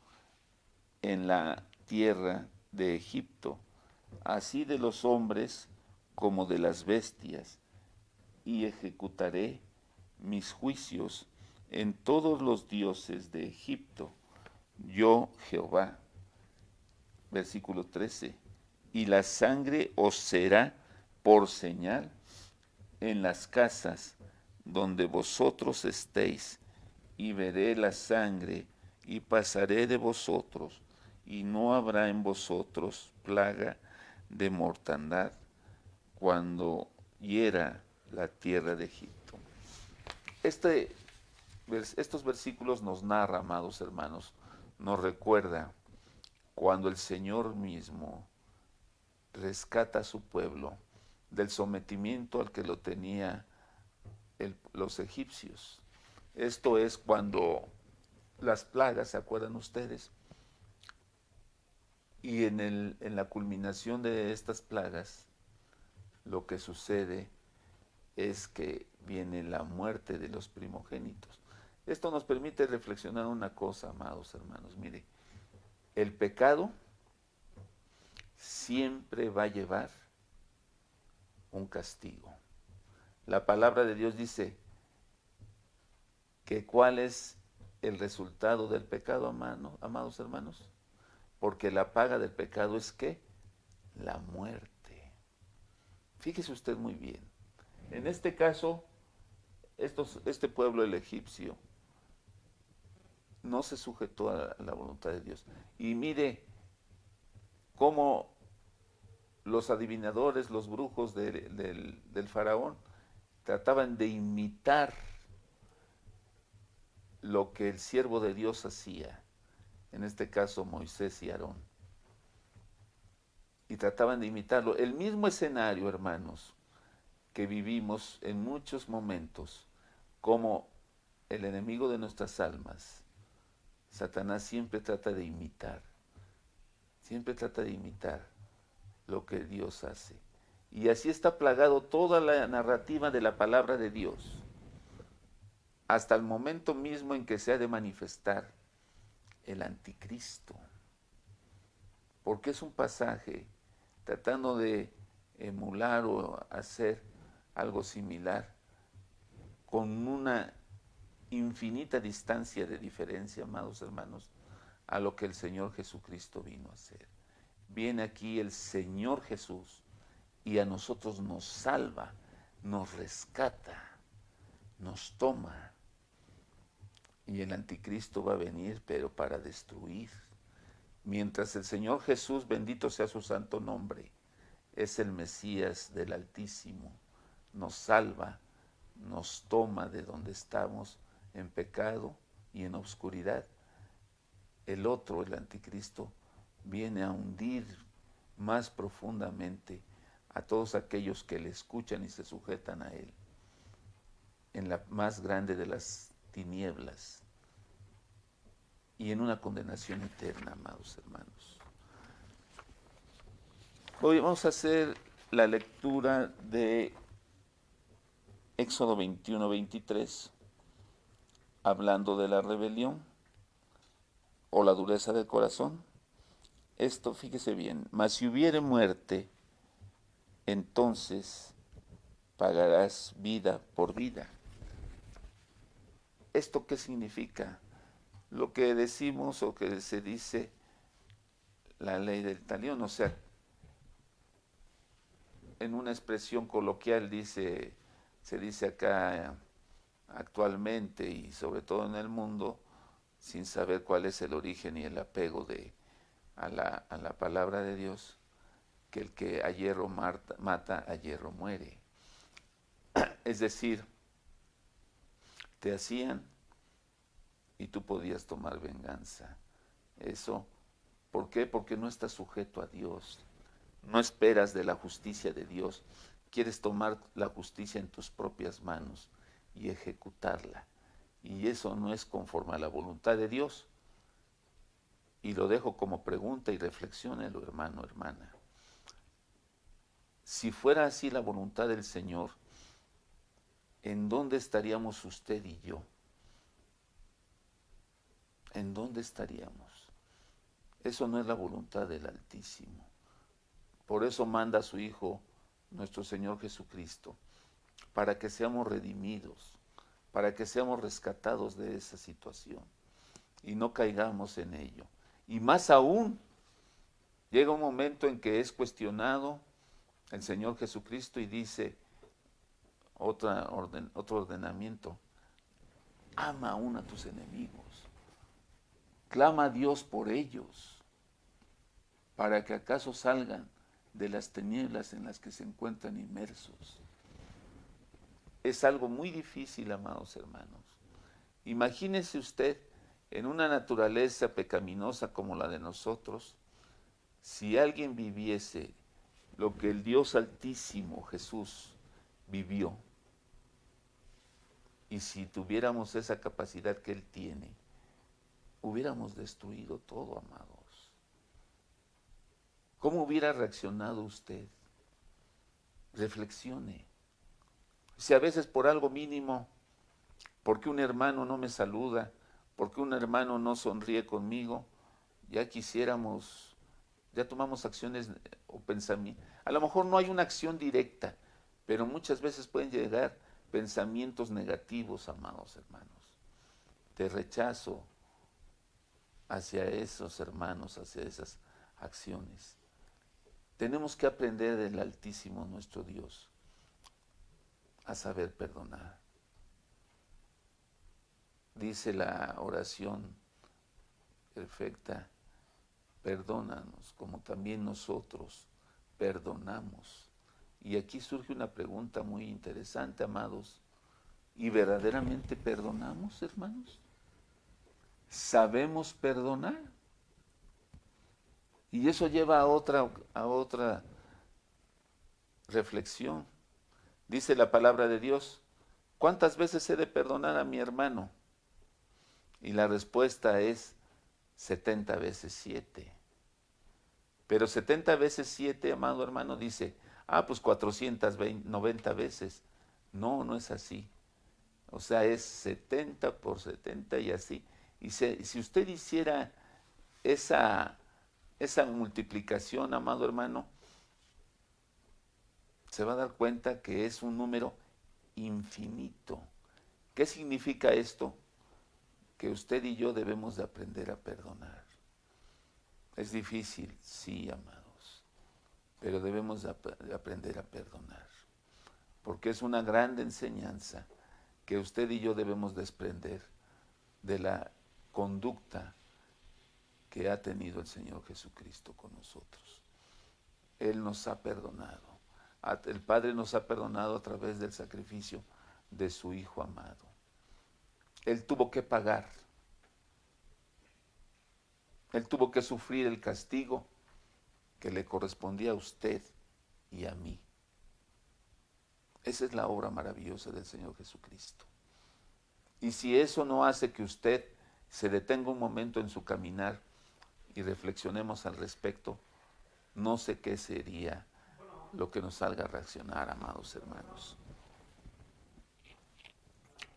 en la tierra de Egipto, así de los hombres como de las bestias, y ejecutaré mis juicios en todos los dioses de Egipto. Yo, Jehová. Versículo 13. Y la sangre os será por señal en las casas donde vosotros estéis, y veré la sangre y pasaré de vosotros, y no habrá en vosotros plaga de mortandad cuando hiera la tierra de Egipto. Estos versículos nos narra, amados hermanos, nos recuerda cuando el Señor mismo rescata a su pueblo del sometimiento al que lo tenía los egipcios. Esto es cuando las plagas, ¿se acuerdan ustedes? Y en la culminación de estas plagas, lo que sucede es que viene la muerte de los primogénitos. Esto nos permite reflexionar una cosa, amados hermanos. Mire, el pecado siempre va a llevar un castigo. La palabra de Dios dice que cuál es el resultado del pecado, amados hermanos, porque la paga del pecado es ¿qué? La muerte. Fíjese usted muy bien. En este caso, este pueblo, el egipcio, no se sujetó a la voluntad de Dios. Y mire cómo los adivinadores, los brujos del faraón, trataban de imitar lo que el siervo de Dios hacía, en este caso Moisés y Aarón. Y trataban de imitarlo. El mismo escenario, hermanos, que vivimos en muchos momentos, como el enemigo de nuestras almas, Satanás siempre trata de imitar lo que Dios hace. Y así está plagado toda la narrativa de la palabra de Dios, hasta el momento mismo en que se ha de manifestar el anticristo. Porque es un pasaje tratando de emular o hacer algo similar, con una infinita distancia de diferencia, amados hermanos, a lo que el Señor Jesucristo vino a hacer. Viene aquí el Señor Jesús y a nosotros nos salva, nos rescata, nos toma. Y el anticristo va a venir, pero para destruir. Mientras el Señor Jesús, bendito sea su santo nombre, es el Mesías del Altísimo, nos salva, nos toma de donde estamos en pecado y en oscuridad. El otro, el anticristo, viene a hundir más profundamente a todos aquellos que le escuchan y se sujetan a él, en la más grande de las tinieblas y en una condenación eterna, amados hermanos. Hoy vamos a hacer la lectura de Éxodo 21-23, hablando de la rebelión o la dureza del corazón. Esto, fíjese bien, mas si hubiere muerte, entonces pagarás vida por vida. ¿Esto qué significa? Lo que decimos o que se dice la ley del talión, o sea, en una expresión coloquial se dice acá actualmente y sobre todo en el mundo, sin saber cuál es el origen y el apego a la palabra de Dios, que el que a hierro mata, a hierro muere. Es decir, te hacían y tú podías tomar venganza. Eso, ¿por qué? Porque no estás sujeto a Dios. No esperas de la justicia de Dios. Quieres tomar la justicia en tus propias manos y ejecutarla. Y eso no es conforme a la voluntad de Dios. Y lo dejo como pregunta y reflexiónelo, hermano, hermana. Si fuera así la voluntad del Señor, ¿en dónde estaríamos usted y yo? ¿En dónde estaríamos? Eso no es la voluntad del Altísimo. Por eso manda a su Hijo, nuestro Señor Jesucristo, para que seamos redimidos, para que seamos rescatados de esa situación y no caigamos en ello. Y más aún, llega un momento en que es cuestionado el Señor Jesucristo y dice otro ordenamiento: ama aún a tus enemigos, clama a Dios por ellos, para que acaso salgan de las tinieblas en las que se encuentran inmersos. Es algo muy difícil, amados hermanos. Imagínese usted en una naturaleza pecaminosa como la de nosotros, si alguien viviese lo que el Dios Altísimo, Jesús, vivió, y si tuviéramos esa capacidad que Él tiene, hubiéramos destruido todo, amados. ¿Cómo hubiera reaccionado usted? Reflexione. Si a veces por algo mínimo, porque un hermano no me saluda, porque un hermano no sonríe conmigo, ya quisiéramos, ya tomamos acciones o pensamientos. A lo mejor no hay una acción directa, pero muchas veces pueden llegar pensamientos negativos, amados hermanos, de rechazo hacia esos hermanos, hacia esas acciones. Tenemos que aprender del Altísimo nuestro Dios a saber perdonar. Dice la oración perfecta: perdónanos como también nosotros perdonamos. Y aquí surge una pregunta muy interesante, amados. ¿Y verdaderamente perdonamos, hermanos? ¿Sabemos perdonar? Y eso lleva a otra reflexión. Dice la palabra de Dios, ¿cuántas veces he de perdonar a mi hermano? Y la respuesta es 70 veces 7. Pero 70 veces 7, amado hermano, dice, pues 490 veces. No, no es así. O sea, es 70 por 70 y así. Y si usted hiciera esa multiplicación, amado hermano, se va a dar cuenta que es un número infinito. ¿Qué significa esto? Que usted y yo debemos de aprender a perdonar. Es difícil, sí, amados, pero debemos de aprender a perdonar, porque es una gran enseñanza que usted y yo debemos desprender de la conducta que ha tenido el Señor Jesucristo con nosotros. Él nos ha perdonado. El Padre nos ha perdonado a través del sacrificio de su Hijo amado. Él tuvo que pagar. Él tuvo que sufrir el castigo que le correspondía a usted y a mí. Esa es la obra maravillosa del Señor Jesucristo. Y si eso no hace que usted se detenga un momento en su caminar y reflexionemos al respecto, no sé qué sería lo que nos haga reaccionar, amados hermanos.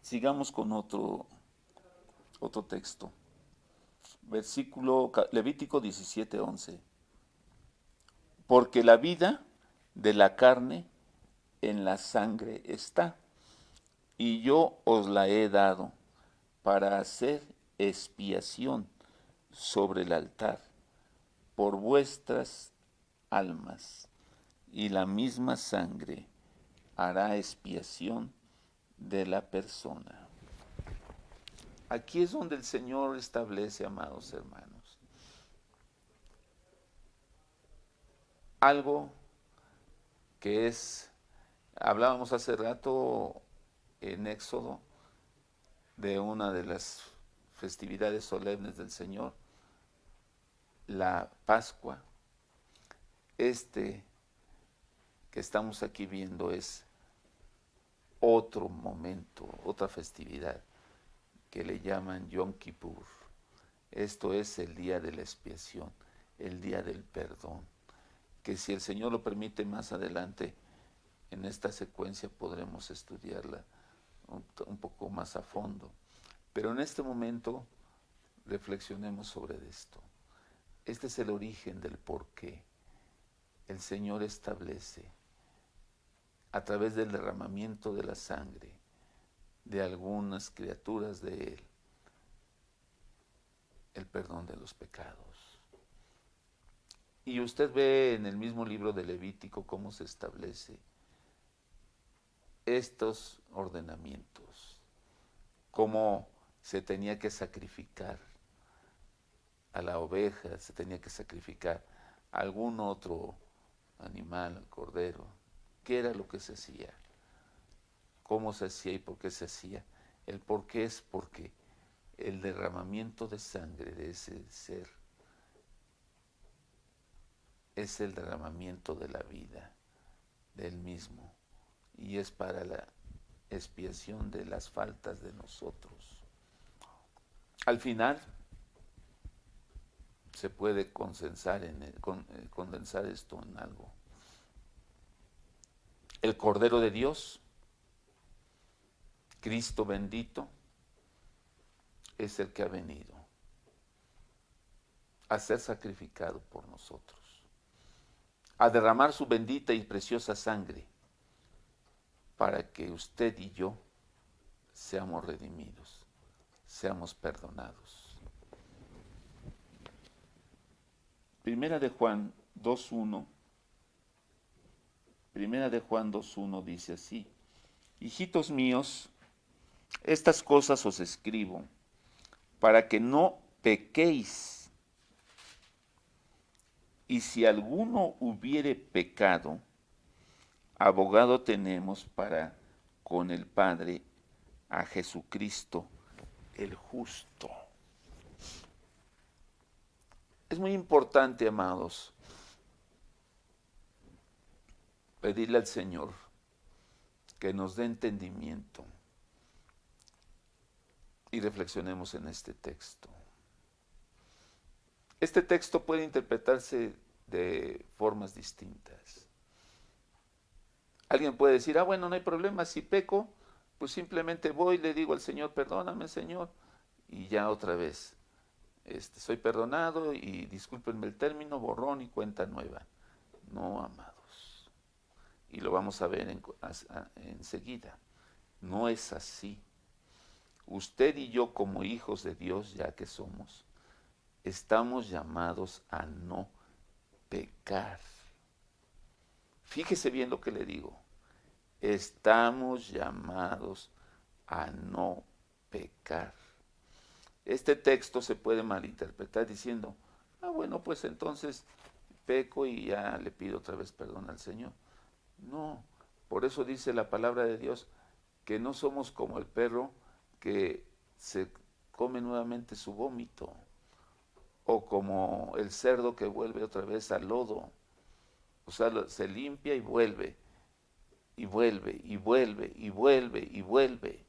Sigamos con otro texto. Versículo Levítico 17:11. Porque la vida de la carne en la sangre está, y yo os la he dado para hacer expiación sobre el altar por vuestras almas, y la misma sangre hará expiación de la persona. Aquí es donde el Señor establece, amados hermanos, algo que es, hablábamos hace rato en Éxodo de una de las festividades solemnes del Señor, la Pascua. Que estamos aquí viendo es otro momento, otra festividad que le llaman Yom Kippur. Esto es el día de la expiación, el día del perdón, que si el Señor lo permite más adelante, en esta secuencia podremos estudiarla un poco más a fondo. Pero en este momento reflexionemos sobre esto. Este es el origen del por qué el Señor establece, a través del derramamiento de la sangre de algunas criaturas de Él, el perdón de los pecados. Y usted ve en el mismo libro de Levítico cómo se establece estos ordenamientos, cómo se tenía que sacrificar a la oveja, se tenía que sacrificar a algún otro animal, al cordero. ¿Qué era lo que se hacía? ¿Cómo se hacía y por qué se hacía? El por qué es porque el derramamiento de sangre de ese ser es el derramamiento de la vida del mismo, y es para la expiación de las faltas de nosotros. Al final se puede condensar esto en algo. El Cordero de Dios, Cristo bendito, es el que ha venido a ser sacrificado por nosotros, a derramar su bendita y preciosa sangre para que usted y yo seamos redimidos, seamos perdonados. Primera de Juan 2:1 dice así: hijitos míos, estas cosas os escribo para que no pequéis. Y si alguno hubiere pecado, abogado tenemos para con el Padre a Jesucristo el justo. Es muy importante, amados, pedirle al Señor que nos dé entendimiento y reflexionemos en este texto. Este texto puede interpretarse de formas distintas. Alguien puede decir, bueno, no hay problema, si peco, pues simplemente voy y le digo al Señor, perdóname, Señor, y ya otra vez, soy perdonado y discúlpenme el término, borrón y cuenta nueva. No, amados, y lo vamos a ver enseguida, no es así. Usted y yo, como hijos de Dios, ya que somos, estamos llamados a no pecar. Fíjese bien lo que le digo. Estamos llamados a no pecar. Este texto se puede malinterpretar diciendo, bueno, pues entonces peco y ya le pido otra vez perdón al Señor. No, por eso dice la palabra de Dios que no somos como el perro que se come nuevamente su vómito, o como el cerdo que vuelve otra vez al lodo. O sea, se limpia y vuelve, y vuelve, y vuelve, y vuelve, y vuelve.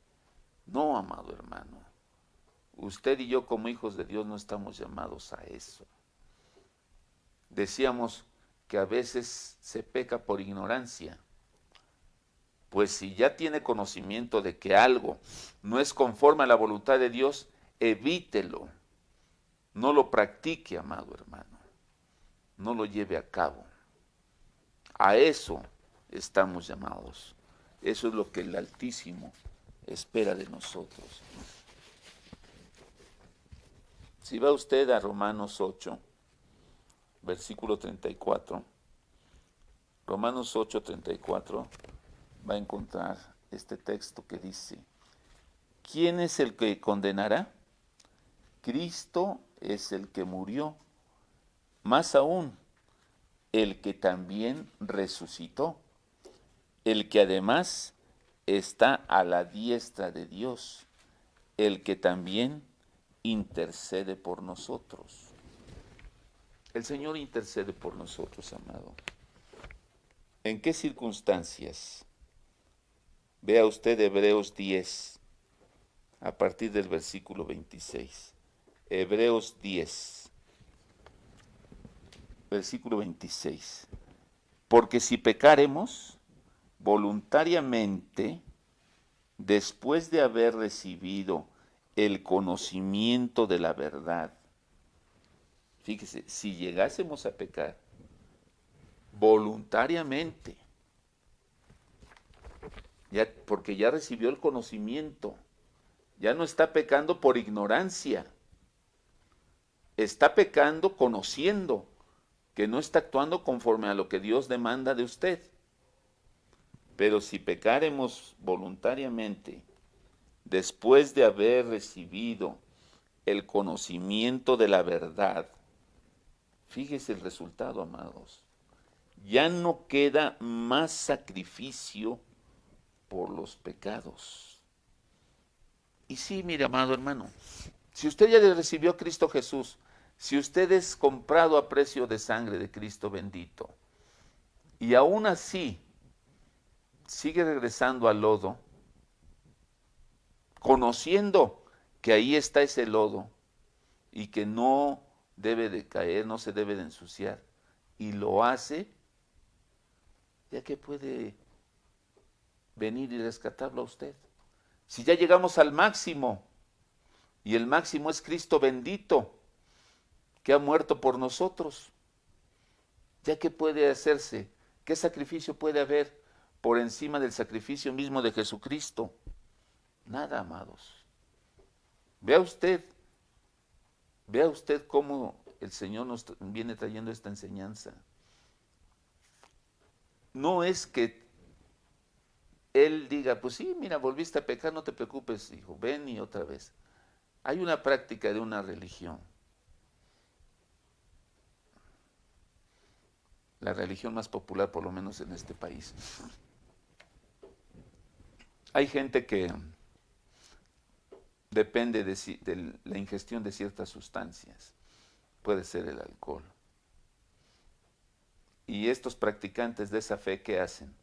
No, amado hermano, usted y yo como hijos de Dios no estamos llamados a eso. Decíamos que a veces se peca por ignorancia. Pues si ya tiene conocimiento de que algo no es conforme a la voluntad de Dios, evítelo. No lo practique, amado hermano. No lo lleve a cabo. A eso estamos llamados. Eso es lo que el Altísimo espera de nosotros. Si va usted a Romanos 8, versículo 34, Romanos 8, 34, va a encontrar este texto que dice, ¿quién es el que condenará? Cristo es el que murió, más aún, el que también resucitó, el que además está a la diestra de Dios, el que también intercede por nosotros. El Señor intercede por nosotros, amado. ¿En qué circunstancias? Vea usted Hebreos 10, a partir del versículo 26. Hebreos 10, versículo 26. Porque si pecaremos voluntariamente, después de haber recibido el conocimiento de la verdad, fíjese, si llegásemos a pecar voluntariamente, porque ya recibió el conocimiento, ya no está pecando por ignorancia, está pecando conociendo que no está actuando conforme a lo que Dios demanda de usted. Pero si pecaremos voluntariamente, después de haber recibido el conocimiento de la verdad, fíjese el resultado, amados. Ya no queda más sacrificio por los pecados. Y sí, mire, amado hermano, si usted ya le recibió a Cristo Jesús, si usted es comprado a precio de sangre de Cristo bendito, y aún así sigue regresando al lodo, conociendo que ahí está ese lodo y que no debe de caer, no se debe de ensuciar, y lo hace, ya que puede venir y rescatarlo a usted. Si ya llegamos al máximo, y el máximo es Cristo bendito, que ha muerto por nosotros, ya que puede hacerse, ¿qué sacrificio puede haber por encima del sacrificio mismo de Jesucristo? Nada, amados. Vea usted cómo el Señor nos viene trayendo esta enseñanza. No es que Él diga, pues sí, mira, volviste a pecar, no te preocupes, hijo, ven y otra vez. Hay una práctica de una religión la religión más popular, por lo menos en este país. Hay gente que depende de la ingestión de ciertas sustancias. Puede ser el alcohol. Y estos practicantes de esa fe, ¿qué hacen?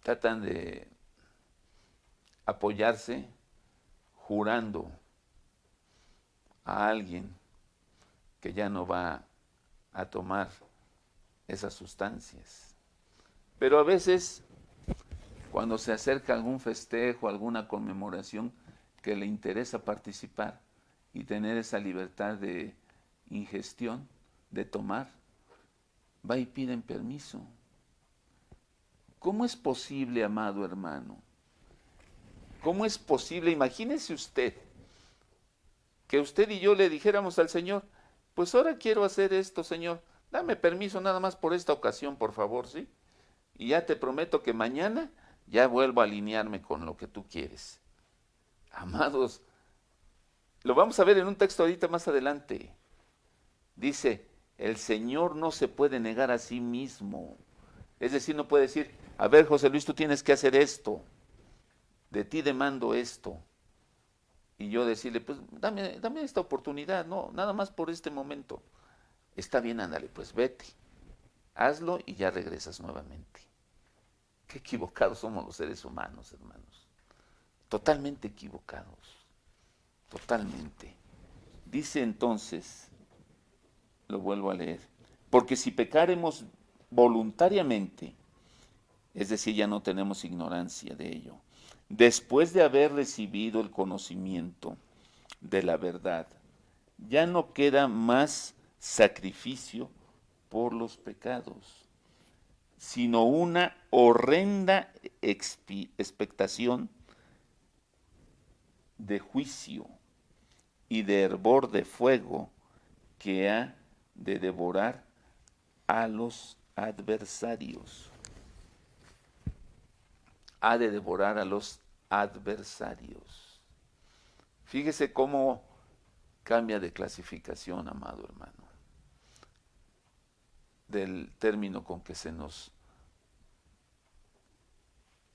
Tratan de apoyarse jurando a alguien que ya no va a tomar esas sustancias. Pero a veces, cuando se acerca algún festejo, alguna conmemoración que le interesa participar y tener esa libertad de ingestión, de tomar, va y piden permiso. ¿Cómo es posible, amado hermano? ¿Cómo es posible? Imagínese usted que usted y yo le dijéramos al Señor, pues ahora quiero hacer esto, Señor, dame permiso nada más por esta ocasión, por favor, ¿sí? Y ya te prometo que mañana ya vuelvo a alinearme con lo que tú quieres. Amados, lo vamos a ver en un texto ahorita más adelante. Dice, el Señor no se puede negar a sí mismo. Es decir, no puede decir, a ver, José Luis, tú tienes que hacer esto. De ti demando esto. Y yo decirle, pues dame esta oportunidad, no, nada más por este momento. Está bien, ándale, pues vete. Hazlo y ya regresas nuevamente. Qué equivocados somos los seres humanos, hermanos. Totalmente equivocados. Totalmente. Dice entonces, lo vuelvo a leer, porque si pecaremos voluntariamente, es decir, ya no tenemos ignorancia de ello, después de haber recibido el conocimiento de la verdad, ya no queda más sacrificio por los pecados, sino una horrenda expectación de juicio y de hervor de fuego que ha de devorar a los adversarios. Ha de devorar a los adversarios. Fíjese cómo cambia de clasificación, amado hermano, del término con que se nos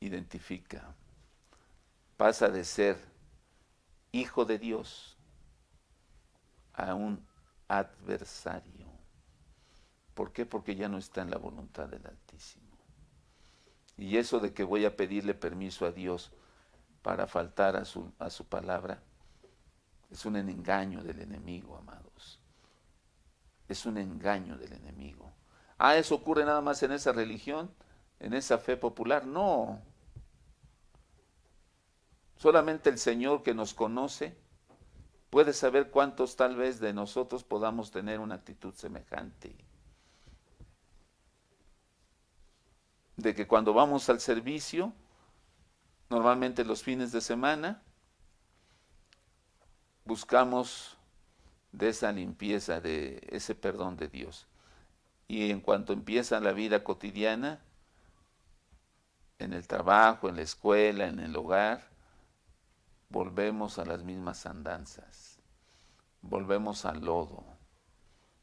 identifica. Pasa de ser hijo de Dios a un adversario. ¿Por qué? Porque ya no está en la voluntad del Altísimo. Y eso de que voy a pedirle permiso a Dios para faltar a su palabra, es un engaño del enemigo, amados. Es un engaño del enemigo. Ah, ¿eso ocurre nada más en esa religión? ¿En esa fe popular? No. Solamente el Señor que nos conoce puede saber cuántos tal vez de nosotros podamos tener una actitud semejante. De que cuando vamos al servicio, normalmente los fines de semana, buscamos de esa limpieza, de ese perdón de Dios. Y en cuanto empieza la vida cotidiana, en el trabajo, en la escuela, en el hogar, volvemos a las mismas andanzas, volvemos al lodo,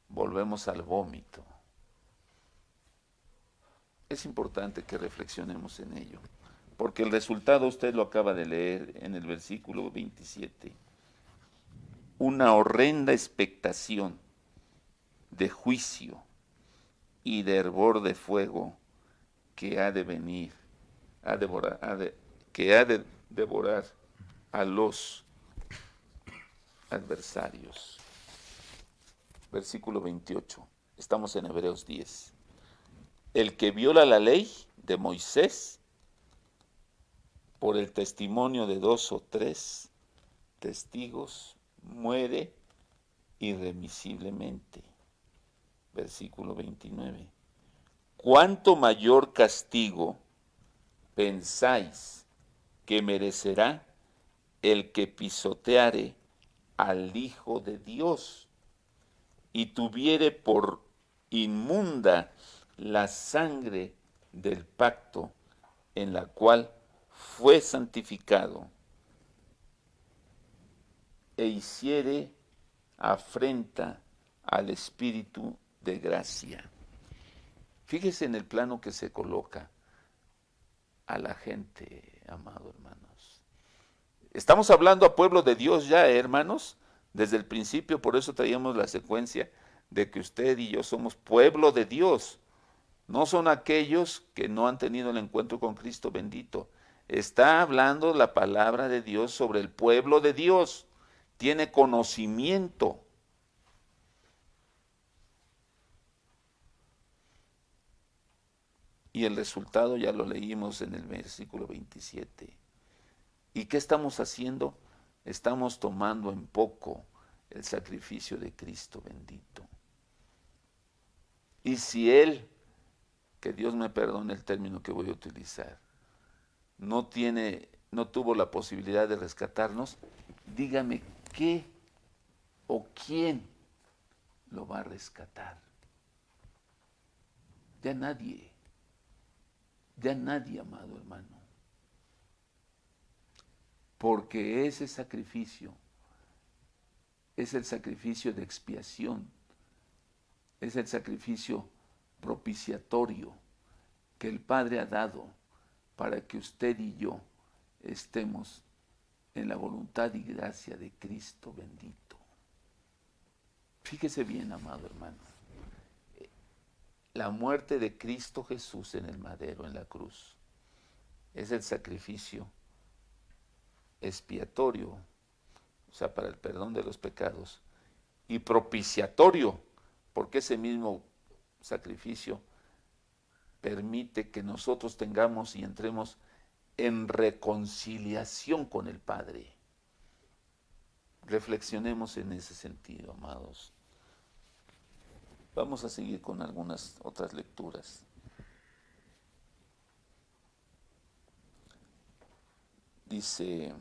volvemos al vómito. Es importante que reflexionemos en ello, porque el resultado usted lo acaba de leer en el versículo 27. Una horrenda expectación de juicio y de hervor de fuego que ha de venir, que ha de devorar a los adversarios. Versículo 28. Estamos en Hebreos 10. El que viola la ley de Moisés por el testimonio de 2 o 3 testigos muere irremisiblemente. Versículo 29. ¿Cuánto mayor castigo pensáis que merecerá el que pisoteare al Hijo de Dios y tuviere por inmunda la sangre del pacto en la cual fue santificado e hiciere afrenta al Espíritu de gracia. Fíjese en el plano que se coloca a la gente, amado hermanos. Estamos hablando a pueblo de Dios ya, hermanos, desde el principio, por eso traíamos la secuencia de que usted y yo somos pueblo de Dios. No son aquellos que no han tenido el encuentro con Cristo bendito. Está hablando la palabra de Dios sobre el pueblo de Dios. Tiene conocimiento. Y el resultado ya lo leímos en el versículo 27. ¿Y qué estamos haciendo? Estamos tomando en poco el sacrificio de Cristo bendito. Y si Él, que Dios me perdone el término que voy a utilizar, no tuvo la posibilidad de rescatarnos, dígame qué o quién lo va a rescatar. Ya nadie, amado hermano. Porque ese sacrificio es el sacrificio de expiación, es el sacrificio propiciatorio que el Padre ha dado para que usted y yo estemos en la voluntad y gracia de Cristo bendito. Fíjese bien, amado hermano, la muerte de Cristo Jesús en el madero, en la cruz, es el sacrificio expiatorio, o sea, para el perdón de los pecados, y propiciatorio, porque ese mismo sacrificio permite que nosotros tengamos y entremos en reconciliación con el Padre. Reflexionemos en ese sentido, amados. Vamos a seguir con algunas otras lecturas. Dice,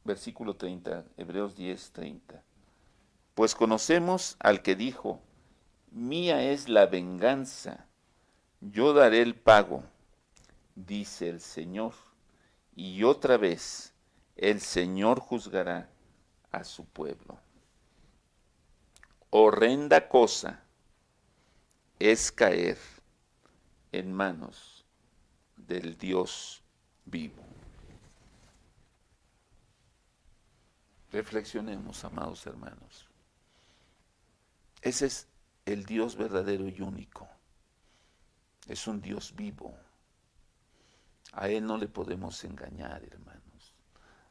versículo 30, Hebreos 10, 30. Pues conocemos al que dijo, mía es la venganza, yo daré el pago, dice el Señor. Y otra vez, el Señor juzgará a su pueblo. Horrenda cosa es caer en manos del Dios vivo. Reflexionemos, amados hermanos. Ese es el Dios verdadero y único. Es un Dios vivo. A Él no le podemos engañar, hermanos.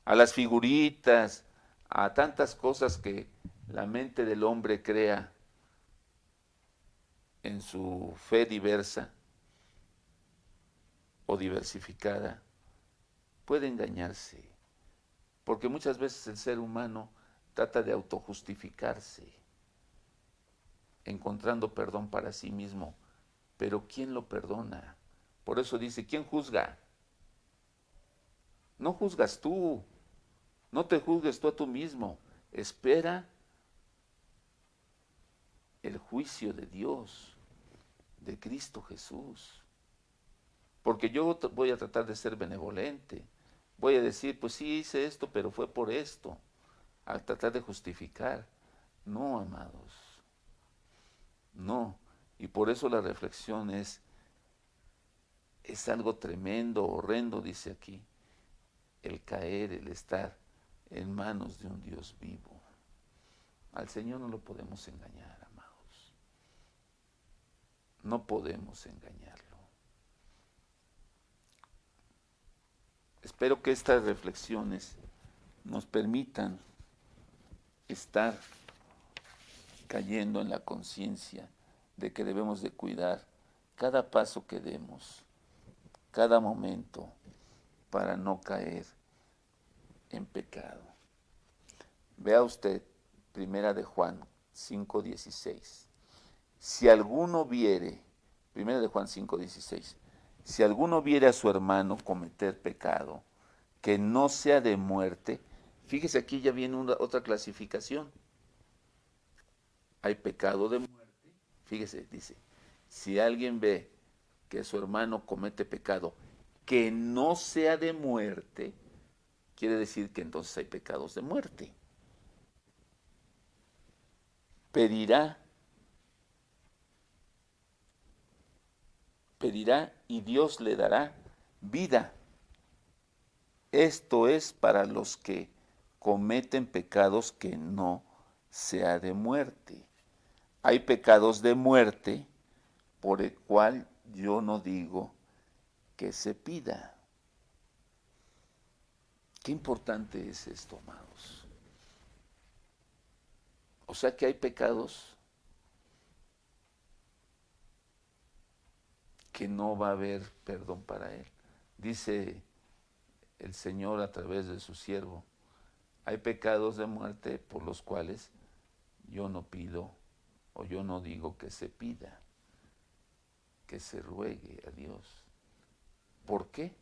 A las figuritas, a tantas cosas que la mente del hombre crea en su fe diversa o diversificada, puede engañarse. Porque muchas veces el ser humano trata de autojustificarse, encontrando perdón para sí mismo. Pero ¿quién lo perdona? Por eso dice, ¿quién juzga? No juzgas tú, no te juzgues tú a tú mismo. Espera el juicio de Dios, de Cristo Jesús. Porque yo voy a tratar de ser benevolente. Voy a decir, pues sí hice esto, pero fue por esto. A tratar de justificar. No, amados. No. Y por eso la reflexión es algo tremendo, horrendo, dice aquí. El caer, el estar en manos de un Dios vivo. Al Señor no lo podemos engañar, amados. No podemos engañarlo. Espero que estas reflexiones nos permitan estar cayendo en la conciencia de que debemos de cuidar cada paso que demos, cada momento, para no caer en pecado. Vea usted, Primera de Juan 5:16. Si alguno viere, Primera de Juan 5:16, si alguno viere a su hermano cometer pecado que no sea de muerte, fíjese aquí ya viene otra clasificación. Hay pecado de muerte. Fíjese, dice, si alguien ve que su hermano comete pecado que no sea de muerte, quiere decir que entonces hay pecados de muerte. pedirá y Dios le dará vida. Esto es para los que cometen pecados que no sea de muerte. Hay pecados de muerte por el cual yo no digo que se pida. Qué importante es esto, amados. O sea que hay pecados que no va a haber perdón para él. Dice el Señor a través de su siervo, hay pecados de muerte por los cuales yo no pido o yo no digo que se pida, que se ruegue a Dios. ¿Por qué?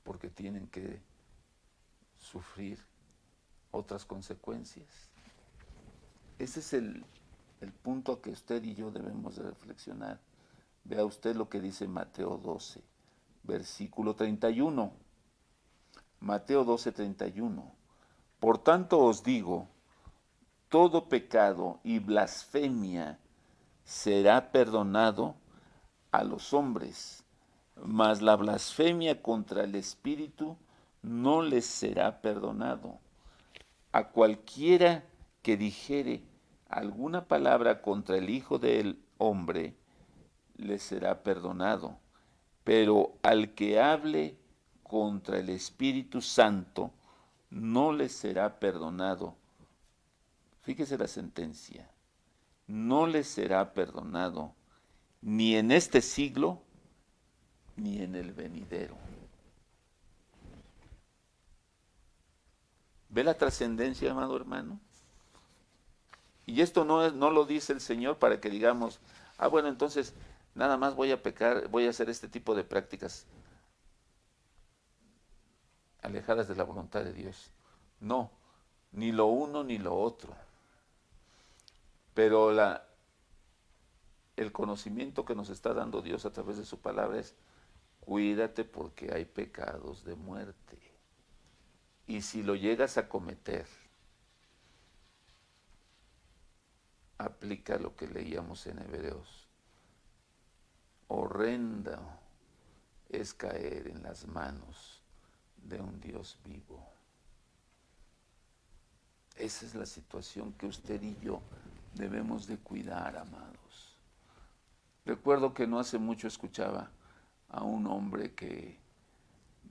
Porque tienen que sufrir otras consecuencias. Ese es el punto que usted y yo debemos de reflexionar. Vea usted lo que dice Mateo 12, versículo 31. Mateo 12, 31. Por tanto os digo, todo pecado y blasfemia será perdonado a los hombres, mas la blasfemia contra el Espíritu no les será perdonado. A cualquiera que dijere alguna palabra contra el Hijo del Hombre, le será perdonado, pero al que hable contra el Espíritu Santo, no le será perdonado. Fíjese la sentencia, no le será perdonado, ni en este siglo, ni en el venidero. ¿Ve la trascendencia, amado hermano? Y esto no lo dice el Señor para que digamos, bueno, entonces nada más voy a pecar, voy a hacer este tipo de prácticas alejadas de la voluntad de Dios. No, ni lo uno ni lo otro. Pero el conocimiento que nos está dando Dios a través de su palabra es, cuídate porque hay pecados de muerte. Y si lo llegas a cometer, aplica lo que leíamos en Hebreos. Horrenda es caer en las manos de un Dios vivo. Esa es la situación que usted y yo debemos de cuidar, amados. Recuerdo que no hace mucho escuchaba a un hombre que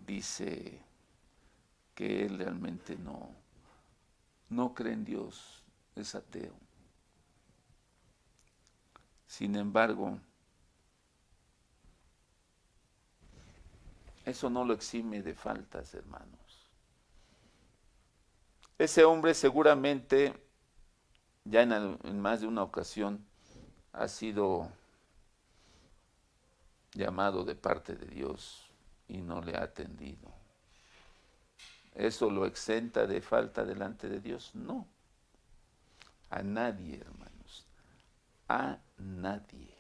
dice que él realmente no cree en Dios, es ateo. Sin embargo, eso no lo exime de faltas, hermanos. Ese hombre seguramente, ya en más de una ocasión, ha sido llamado de parte de Dios y no le ha atendido. ¿Eso lo exenta de falta delante de Dios? No. A nadie, hermanos. A nadie.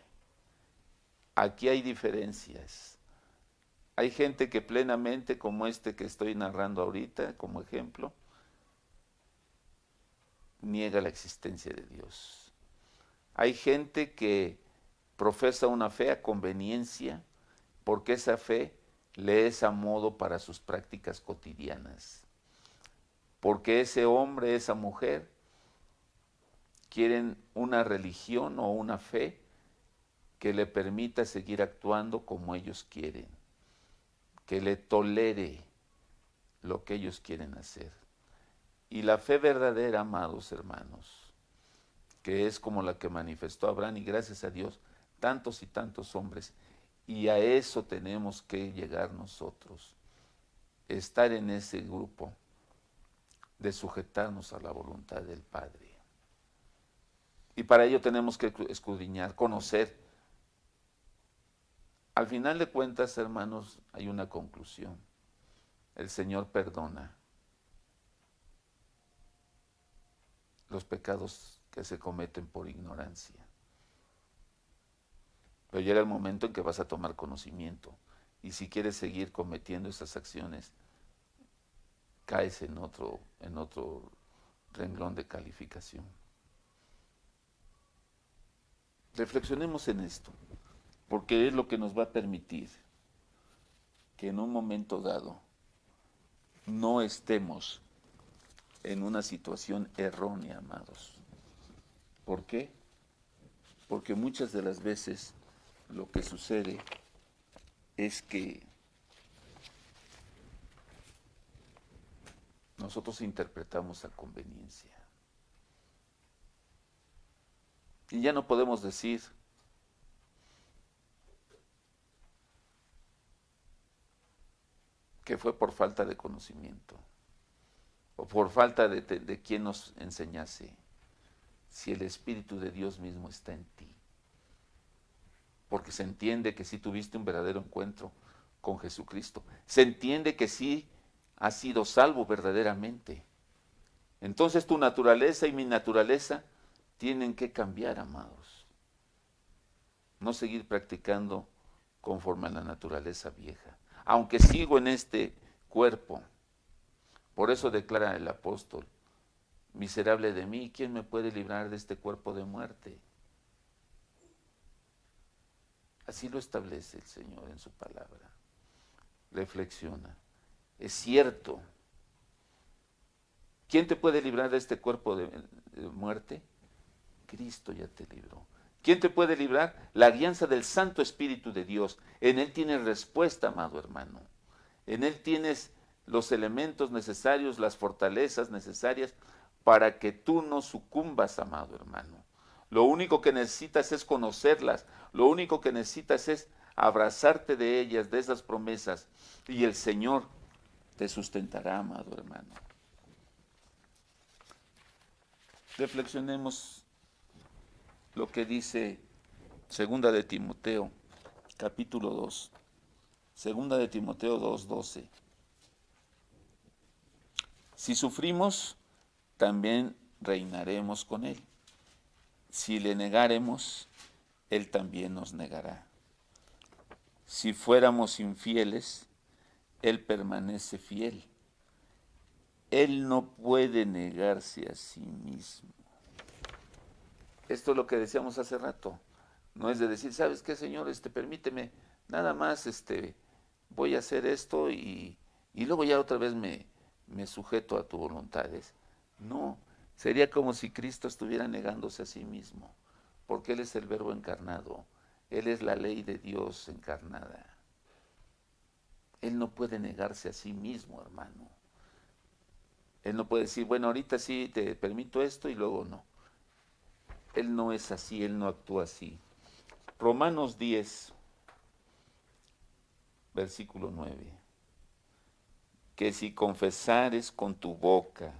Aquí hay diferencias. Hay gente que plenamente, como este que estoy narrando ahorita, como ejemplo, niega la existencia de Dios. Hay gente que profesa una fe a conveniencia, porque esa fe le es a modo para sus prácticas cotidianas. Porque ese hombre, esa mujer, quieren una religión o una fe que le permita seguir actuando como ellos quieren, que le tolere lo que ellos quieren hacer. Y la fe verdadera, amados hermanos, que es como la que manifestó Abraham, y gracias a Dios, tantos y tantos hombres, y a eso tenemos que llegar nosotros, estar en ese grupo de sujetarnos a la voluntad del Padre. Y para ello tenemos que escudriñar, conocer. Al final de cuentas, hermanos, hay una conclusión. El Señor perdona los pecados que se cometen por ignorancia. Pero llega el momento en que vas a tomar conocimiento. Y si quieres seguir cometiendo esas acciones, caes en otro renglón de calificación. Reflexionemos en esto, porque es lo que nos va a permitir que en un momento dado no estemos en una situación errónea, amados. ¿Por qué? Porque muchas de las veces lo que sucede es que nosotros interpretamos a conveniencia. Y ya no podemos decir que fue por falta de conocimiento o por falta de quien nos enseñase, si el Espíritu de Dios mismo está en ti. Porque se entiende que sí tuviste un verdadero encuentro con Jesucristo. Se entiende que sí has sido salvo verdaderamente. Entonces tu naturaleza y mi naturaleza tienen que cambiar, amados. No seguir practicando conforme a la naturaleza vieja. Aunque sigo en este cuerpo. Por eso declara el apóstol: miserable de mí, ¿quién me puede librar de este cuerpo de muerte? Así lo establece el Señor en su palabra. Reflexiona. Es cierto. ¿Quién te puede librar de este cuerpo de muerte? Cristo ya te libró. ¿Quién te puede librar? La guianza del Santo Espíritu de Dios. En Él tienes respuesta, amado hermano. En Él tienes los elementos necesarios, las fortalezas necesarias para que tú no sucumbas, amado hermano. Lo único que necesitas es conocerlas. Lo único que necesitas es abrazarte de ellas, de esas promesas. Y el Señor te sustentará, amado hermano. Reflexionemos lo que dice Segunda de Timoteo, capítulo 2. Segunda de Timoteo 2:12. Si sufrimos, también reinaremos con Él. Si le negaremos, Él también nos negará. Si fuéramos infieles, Él permanece fiel. Él no puede negarse a sí mismo. Esto es lo que decíamos hace rato. No es de decir, ¿sabes qué, Señor? Permíteme, nada más, voy a hacer esto y luego ya otra vez me sujeto a tu voluntades. No, sería como si Cristo estuviera negándose a sí mismo, porque Él es el Verbo encarnado, Él es la ley de Dios encarnada. Él no puede negarse a sí mismo, hermano. Él no puede decir, bueno, ahorita sí te permito esto y luego no. Él no es así, Él no actúa así. Romanos 10, versículo 9. Que si confesares con tu boca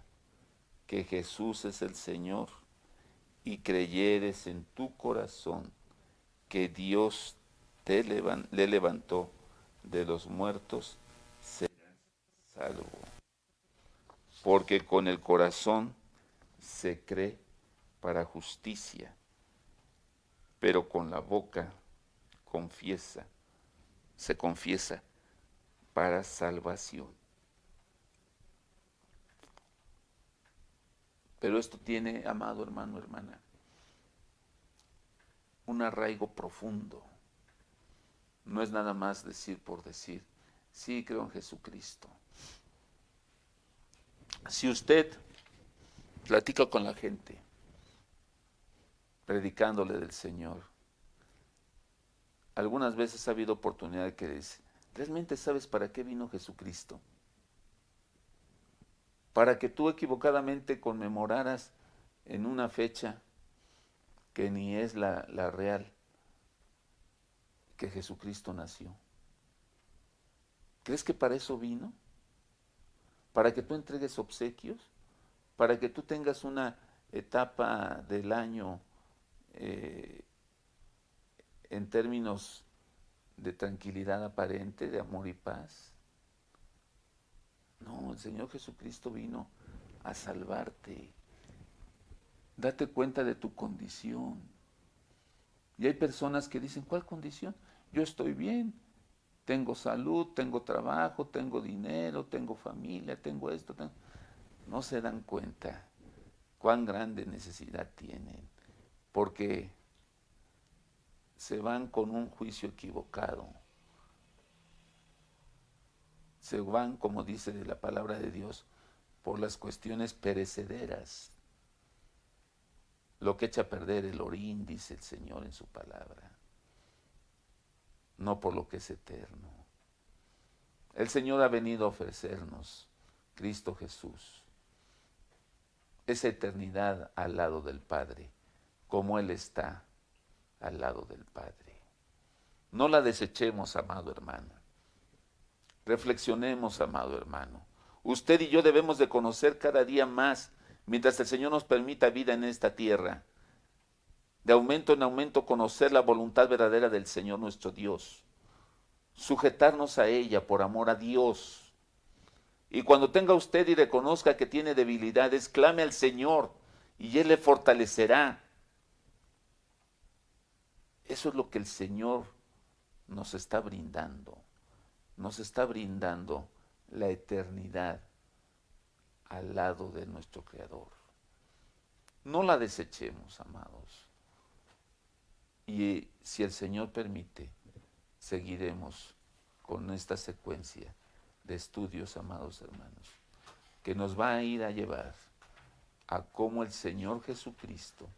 que Jesús es el Señor y creyeres en tu corazón que Dios le levantó de los muertos, serás salvo. Porque con el corazón se cree para justicia, pero con la boca se confiesa para salvación. Pero esto tiene, amado hermano, hermana, un arraigo profundo. No es nada más decir por decir, sí, creo en Jesucristo. Si usted platica con la gente, predicándole del Señor, algunas veces ha habido oportunidad de que dice, ¿realmente sabes para qué vino Jesucristo? Para que tú equivocadamente conmemoraras en una fecha que ni es la real, que Jesucristo nació. ¿Crees que para eso vino? ¿Para que tú entregues obsequios? ¿Para que tú tengas una etapa del año en términos de tranquilidad aparente, de amor y paz? No, el Señor Jesucristo vino a salvarte. Date cuenta de tu condición. Y hay personas que dicen, ¿cuál condición? Yo estoy bien, tengo salud, tengo trabajo, tengo dinero, tengo familia, tengo esto. No se dan cuenta cuán grande necesidad tienen. Porque se van con un juicio equivocado. Se van, como dice la palabra de Dios, por las cuestiones perecederas. Lo que echa a perder el orín, dice el Señor en su palabra, no por lo que es eterno. El Señor ha venido a ofrecernos, Cristo Jesús, esa eternidad al lado del Padre, como Él está al lado del Padre. No la desechemos, amado hermano. Reflexionemos, amado hermano. Usted y yo debemos de conocer cada día más, mientras el Señor nos permita vida en esta tierra, de aumento en aumento conocer la voluntad verdadera del Señor nuestro Dios, sujetarnos a ella por amor a Dios. Y cuando tenga usted y reconozca que tiene debilidades, clame al Señor y Él le fortalecerá. Eso es lo que el Señor nos está brindando. Nos está brindando la eternidad al lado de nuestro Creador. No la desechemos, amados. Y si el Señor permite, seguiremos con esta secuencia de estudios, amados hermanos, que nos va a ir a llevar a cómo el Señor Jesucristo,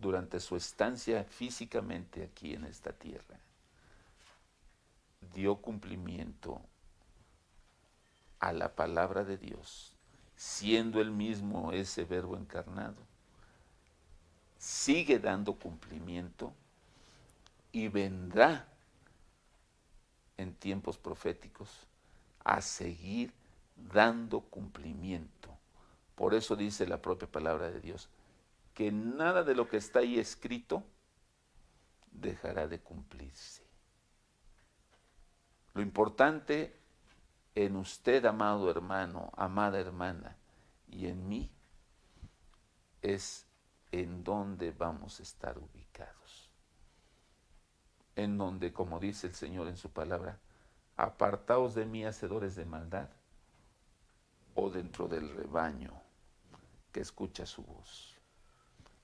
durante su estancia físicamente aquí en esta tierra, dio cumplimiento a la palabra de Dios, siendo él mismo ese verbo encarnado. Sigue dando cumplimiento y vendrá en tiempos proféticos a seguir dando cumplimiento. Por eso dice la propia palabra de Dios, que nada de lo que está ahí escrito dejará de cumplirse. Lo importante en usted, amado hermano, amada hermana, y en mí, es en dónde vamos a estar ubicados. En donde, como dice el Señor en su palabra, apartaos de mí, hacedores de maldad, o dentro del rebaño que escucha su voz.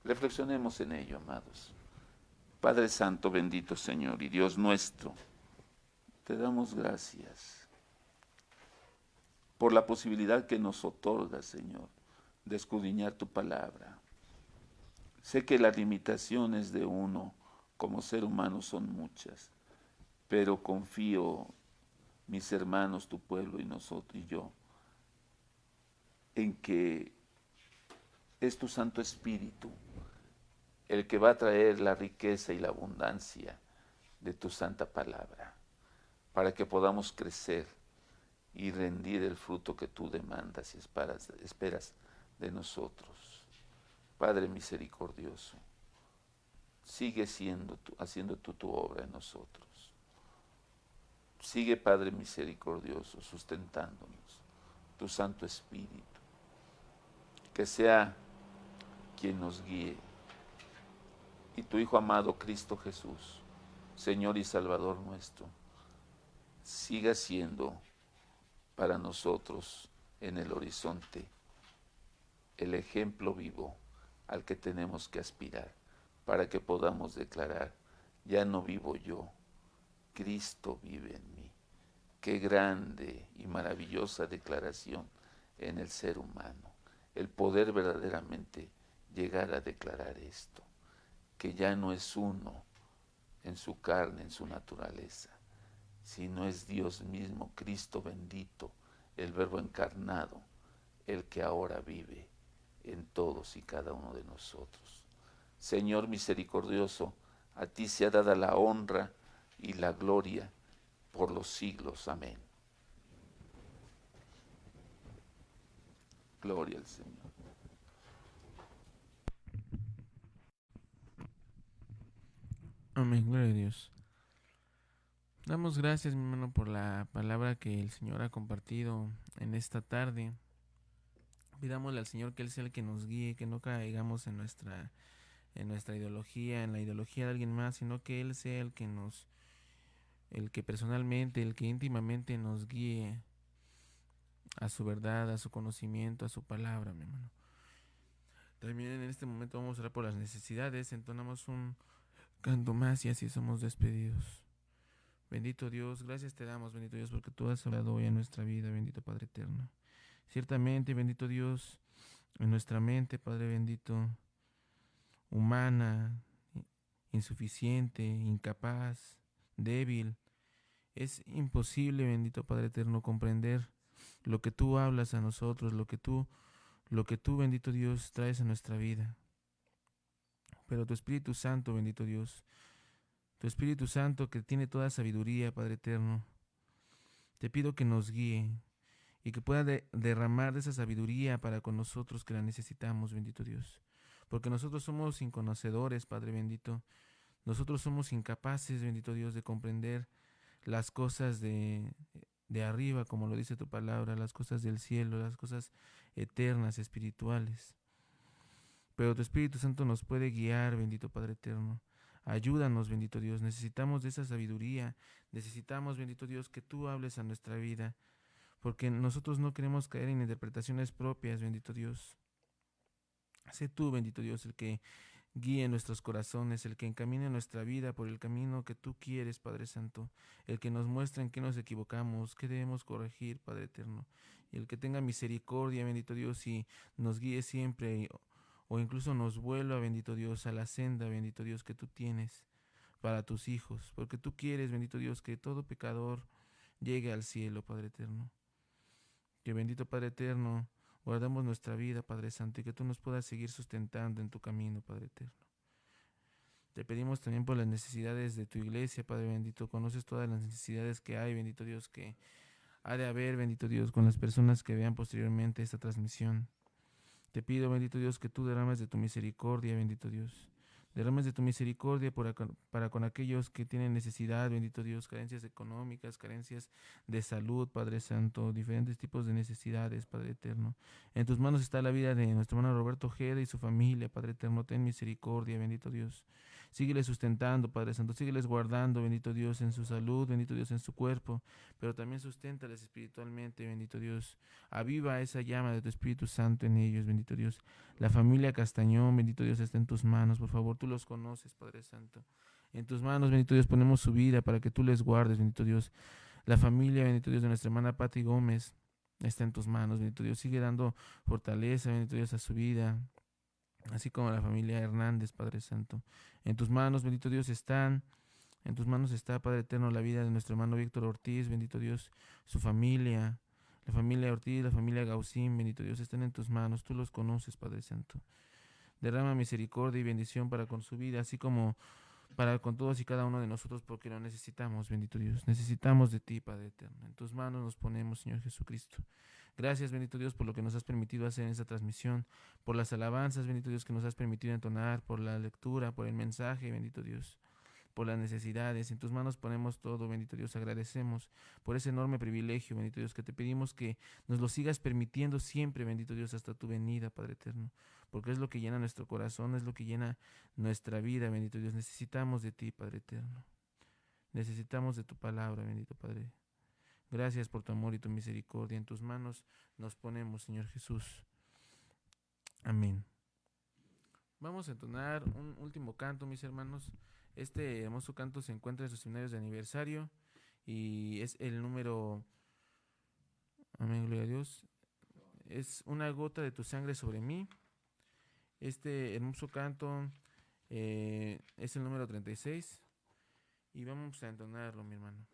Reflexionemos en ello, amados. Padre Santo, bendito Señor y Dios nuestro, te damos gracias por la posibilidad que nos otorga, Señor, de escudriñar tu palabra. Sé que las limitaciones de uno como ser humano son muchas, pero confío, mis hermanos, tu pueblo y nosotros y yo, en que es tu Santo Espíritu el que va a traer la riqueza y la abundancia de tu santa palabra, para que podamos crecer y rendir el fruto que tú demandas y esperas de nosotros. Padre misericordioso, sigue haciendo tú tu obra en nosotros. Sigue, Padre misericordioso, sustentándonos, tu Santo Espíritu, que sea quien nos guíe. Y tu Hijo amado Cristo Jesús, Señor y Salvador nuestro, siga siendo para nosotros en el horizonte el ejemplo vivo al que tenemos que aspirar, para que podamos declarar, ya no vivo yo, Cristo vive en mí. Qué grande y maravillosa declaración en el ser humano, el poder verdaderamente llegar a declarar esto, que ya no es uno en su carne, en su naturaleza, sino es Dios mismo, Cristo bendito, el Verbo encarnado, el que ahora vive en todos y cada uno de nosotros. Señor misericordioso, a ti sea dada la honra y la gloria por los siglos. Amén. Gloria al Señor. Amén, gloria a Dios. Damos gracias, mi hermano, por la palabra que el Señor ha compartido en esta tarde. Pidámosle al Señor que Él sea el que nos guíe, que no caigamos en nuestra ideología, en la ideología de alguien más, sino que Él sea el que personalmente, el que íntimamente nos guíe a su verdad, a su conocimiento, a su palabra, mi hermano. También en este momento vamos a orar por las necesidades. Entonamos un canto más y así somos despedidos. Bendito Dios, gracias te damos, bendito Dios, porque tú has hablado hoy en nuestra vida, bendito Padre eterno. Ciertamente, bendito Dios, en nuestra mente, Padre bendito, humana, insuficiente, incapaz, débil, es imposible, bendito Padre eterno, comprender lo que tú hablas a nosotros, lo que tú, bendito Dios, traes a nuestra vida. Pero tu Espíritu Santo, bendito Dios, tu Espíritu Santo que tiene toda sabiduría, Padre eterno, te pido que nos guíe y que pueda derramar de esa sabiduría para con nosotros que la necesitamos, bendito Dios. Porque nosotros somos inconocedores, Padre bendito. Nosotros somos incapaces, bendito Dios, de comprender las cosas de arriba, como lo dice tu palabra, las cosas del cielo, las cosas eternas, espirituales. Pero tu Espíritu Santo nos puede guiar, bendito Padre eterno. Ayúdanos, bendito Dios. Necesitamos de esa sabiduría. Necesitamos, bendito Dios, que tú hables a nuestra vida. Porque nosotros no queremos caer en interpretaciones propias, bendito Dios. Sé tú, bendito Dios, el que guíe nuestros corazones, el que encamine nuestra vida por el camino que tú quieres, Padre Santo, el que nos muestre en qué nos equivocamos, qué debemos corregir, Padre Eterno, y el que tenga misericordia, bendito Dios, y nos guíe siempre, o incluso nos vuelva, bendito Dios, a la senda, bendito Dios, que tú tienes para tus hijos, porque tú quieres, bendito Dios, que todo pecador llegue al cielo, Padre Eterno. Que bendito Padre Eterno, guardamos nuestra vida, Padre Santo, y que tú nos puedas seguir sustentando en tu camino, Padre Eterno. Te pedimos también por las necesidades de tu iglesia, Padre bendito. Conoces todas las necesidades que hay, bendito Dios, que ha de haber, bendito Dios, con las personas que vean posteriormente esta transmisión. Te pido, bendito Dios, que tú derrames de tu misericordia, bendito Dios. Derrames de tu misericordia para con aquellos que tienen necesidad, bendito Dios, carencias económicas, carencias de salud, Padre Santo, diferentes tipos de necesidades, Padre Eterno. En tus manos está la vida de nuestro hermano Roberto Ojeda y su familia, Padre Eterno. Ten misericordia, bendito Dios. Sígueles sustentando, Padre Santo. Sígueles guardando, bendito Dios, en su salud, bendito Dios, en su cuerpo. Pero también susténtales espiritualmente, bendito Dios. Aviva esa llama de tu Espíritu Santo en ellos, bendito Dios. La familia Castañón, bendito Dios, está en tus manos. Por favor, tú los conoces, Padre Santo. En tus manos, bendito Dios, ponemos su vida para que tú les guardes, bendito Dios. La familia, bendito Dios, de nuestra hermana Pati Gómez está en tus manos, bendito Dios. Sigue dando fortaleza, bendito Dios, a su vida, así como la familia Hernández, Padre Santo. En tus manos, bendito Dios, en tus manos está, Padre Eterno, la vida de nuestro hermano Víctor Ortiz, bendito Dios, su familia, la familia Ortiz, la familia Gaucín, bendito Dios, están en tus manos, tú los conoces, Padre Santo. Derrama misericordia y bendición para con su vida, así como para con todos y cada uno de nosotros, porque lo necesitamos, bendito Dios. Necesitamos de ti, Padre Eterno. En tus manos nos ponemos, Señor Jesucristo. Gracias, bendito Dios, por lo que nos has permitido hacer en esta transmisión, por las alabanzas, bendito Dios, que nos has permitido entonar, por la lectura, por el mensaje, bendito Dios, por las necesidades. En tus manos ponemos todo, bendito Dios. Agradecemos por ese enorme privilegio, bendito Dios, que te pedimos que nos lo sigas permitiendo siempre, bendito Dios, hasta tu venida, Padre Eterno, porque es lo que llena nuestro corazón, es lo que llena nuestra vida, bendito Dios. Necesitamos de ti, Padre Eterno. Necesitamos de tu palabra, bendito Padre. Gracias por tu amor y tu misericordia. En tus manos nos ponemos, Señor Jesús. Amén. Vamos a entonar un último canto, mis hermanos. Este hermoso canto se encuentra en sus seminarios de aniversario y es el número, amén, gloria a Dios, es Una gota de tu sangre sobre mí. Este hermoso canto es el número 36 y vamos a entonarlo, mi hermano.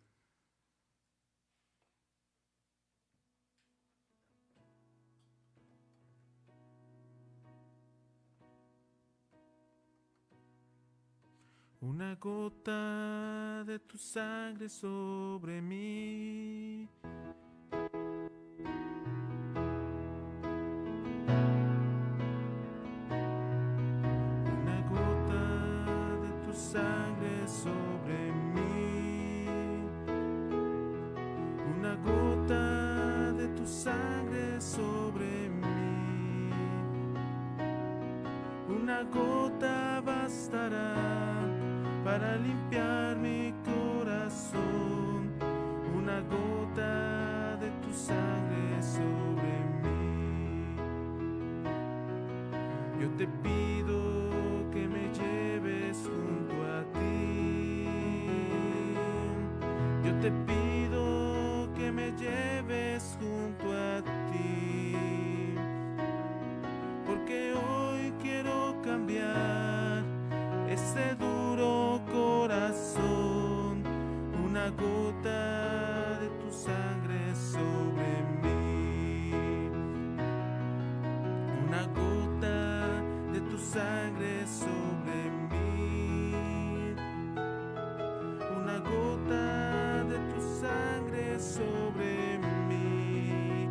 Una gota de tu sangre sobre mí. Una gota de tu sangre sobre mí. Una gota de tu sangre sobre mí. Una gota bastará para limpiar mi corazón, una gota de tu sangre sobre mí. Yo te pido que me lleves junto a ti. Yo te pido que me lleves junto a ti, porque hoy quiero cambiar este duro corazón. Una gota de tu sangre sobre mí, una gota de tu sangre sobre mí, una gota de tu sangre sobre mí,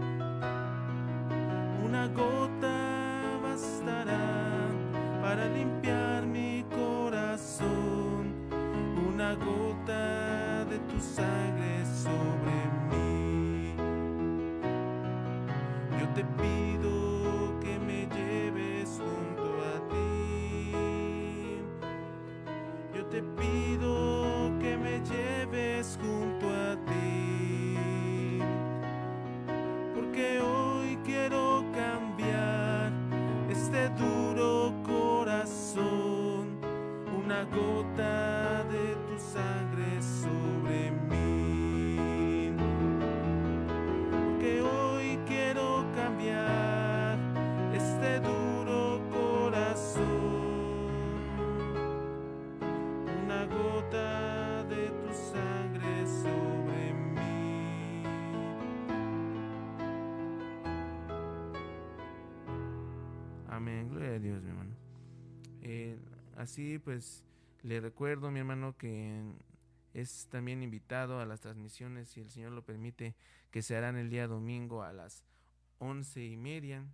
una gota bastará para limpiar mi corazón, una gota de tu sangre sobre mí. Yo te pido que me lleves junto a ti. Yo te pido que me lleves junto a ti, porque hoy quiero cambiar este duro corazón, una gota de tu sangre sobre mí, porque hoy quiero cambiar este duro corazón, una gota de tu sangre sobre mí. Amén, gloria a Dios, mi hermano. Así pues, le recuerdo, mi hermano, que es también invitado a las transmisiones, si el Señor lo permite, que se harán el día domingo a las 11:30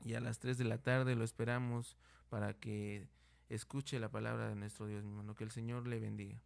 y a las 3 de la tarde. Lo esperamos para que escuche la palabra de nuestro Dios, mi hermano. Que el Señor le bendiga.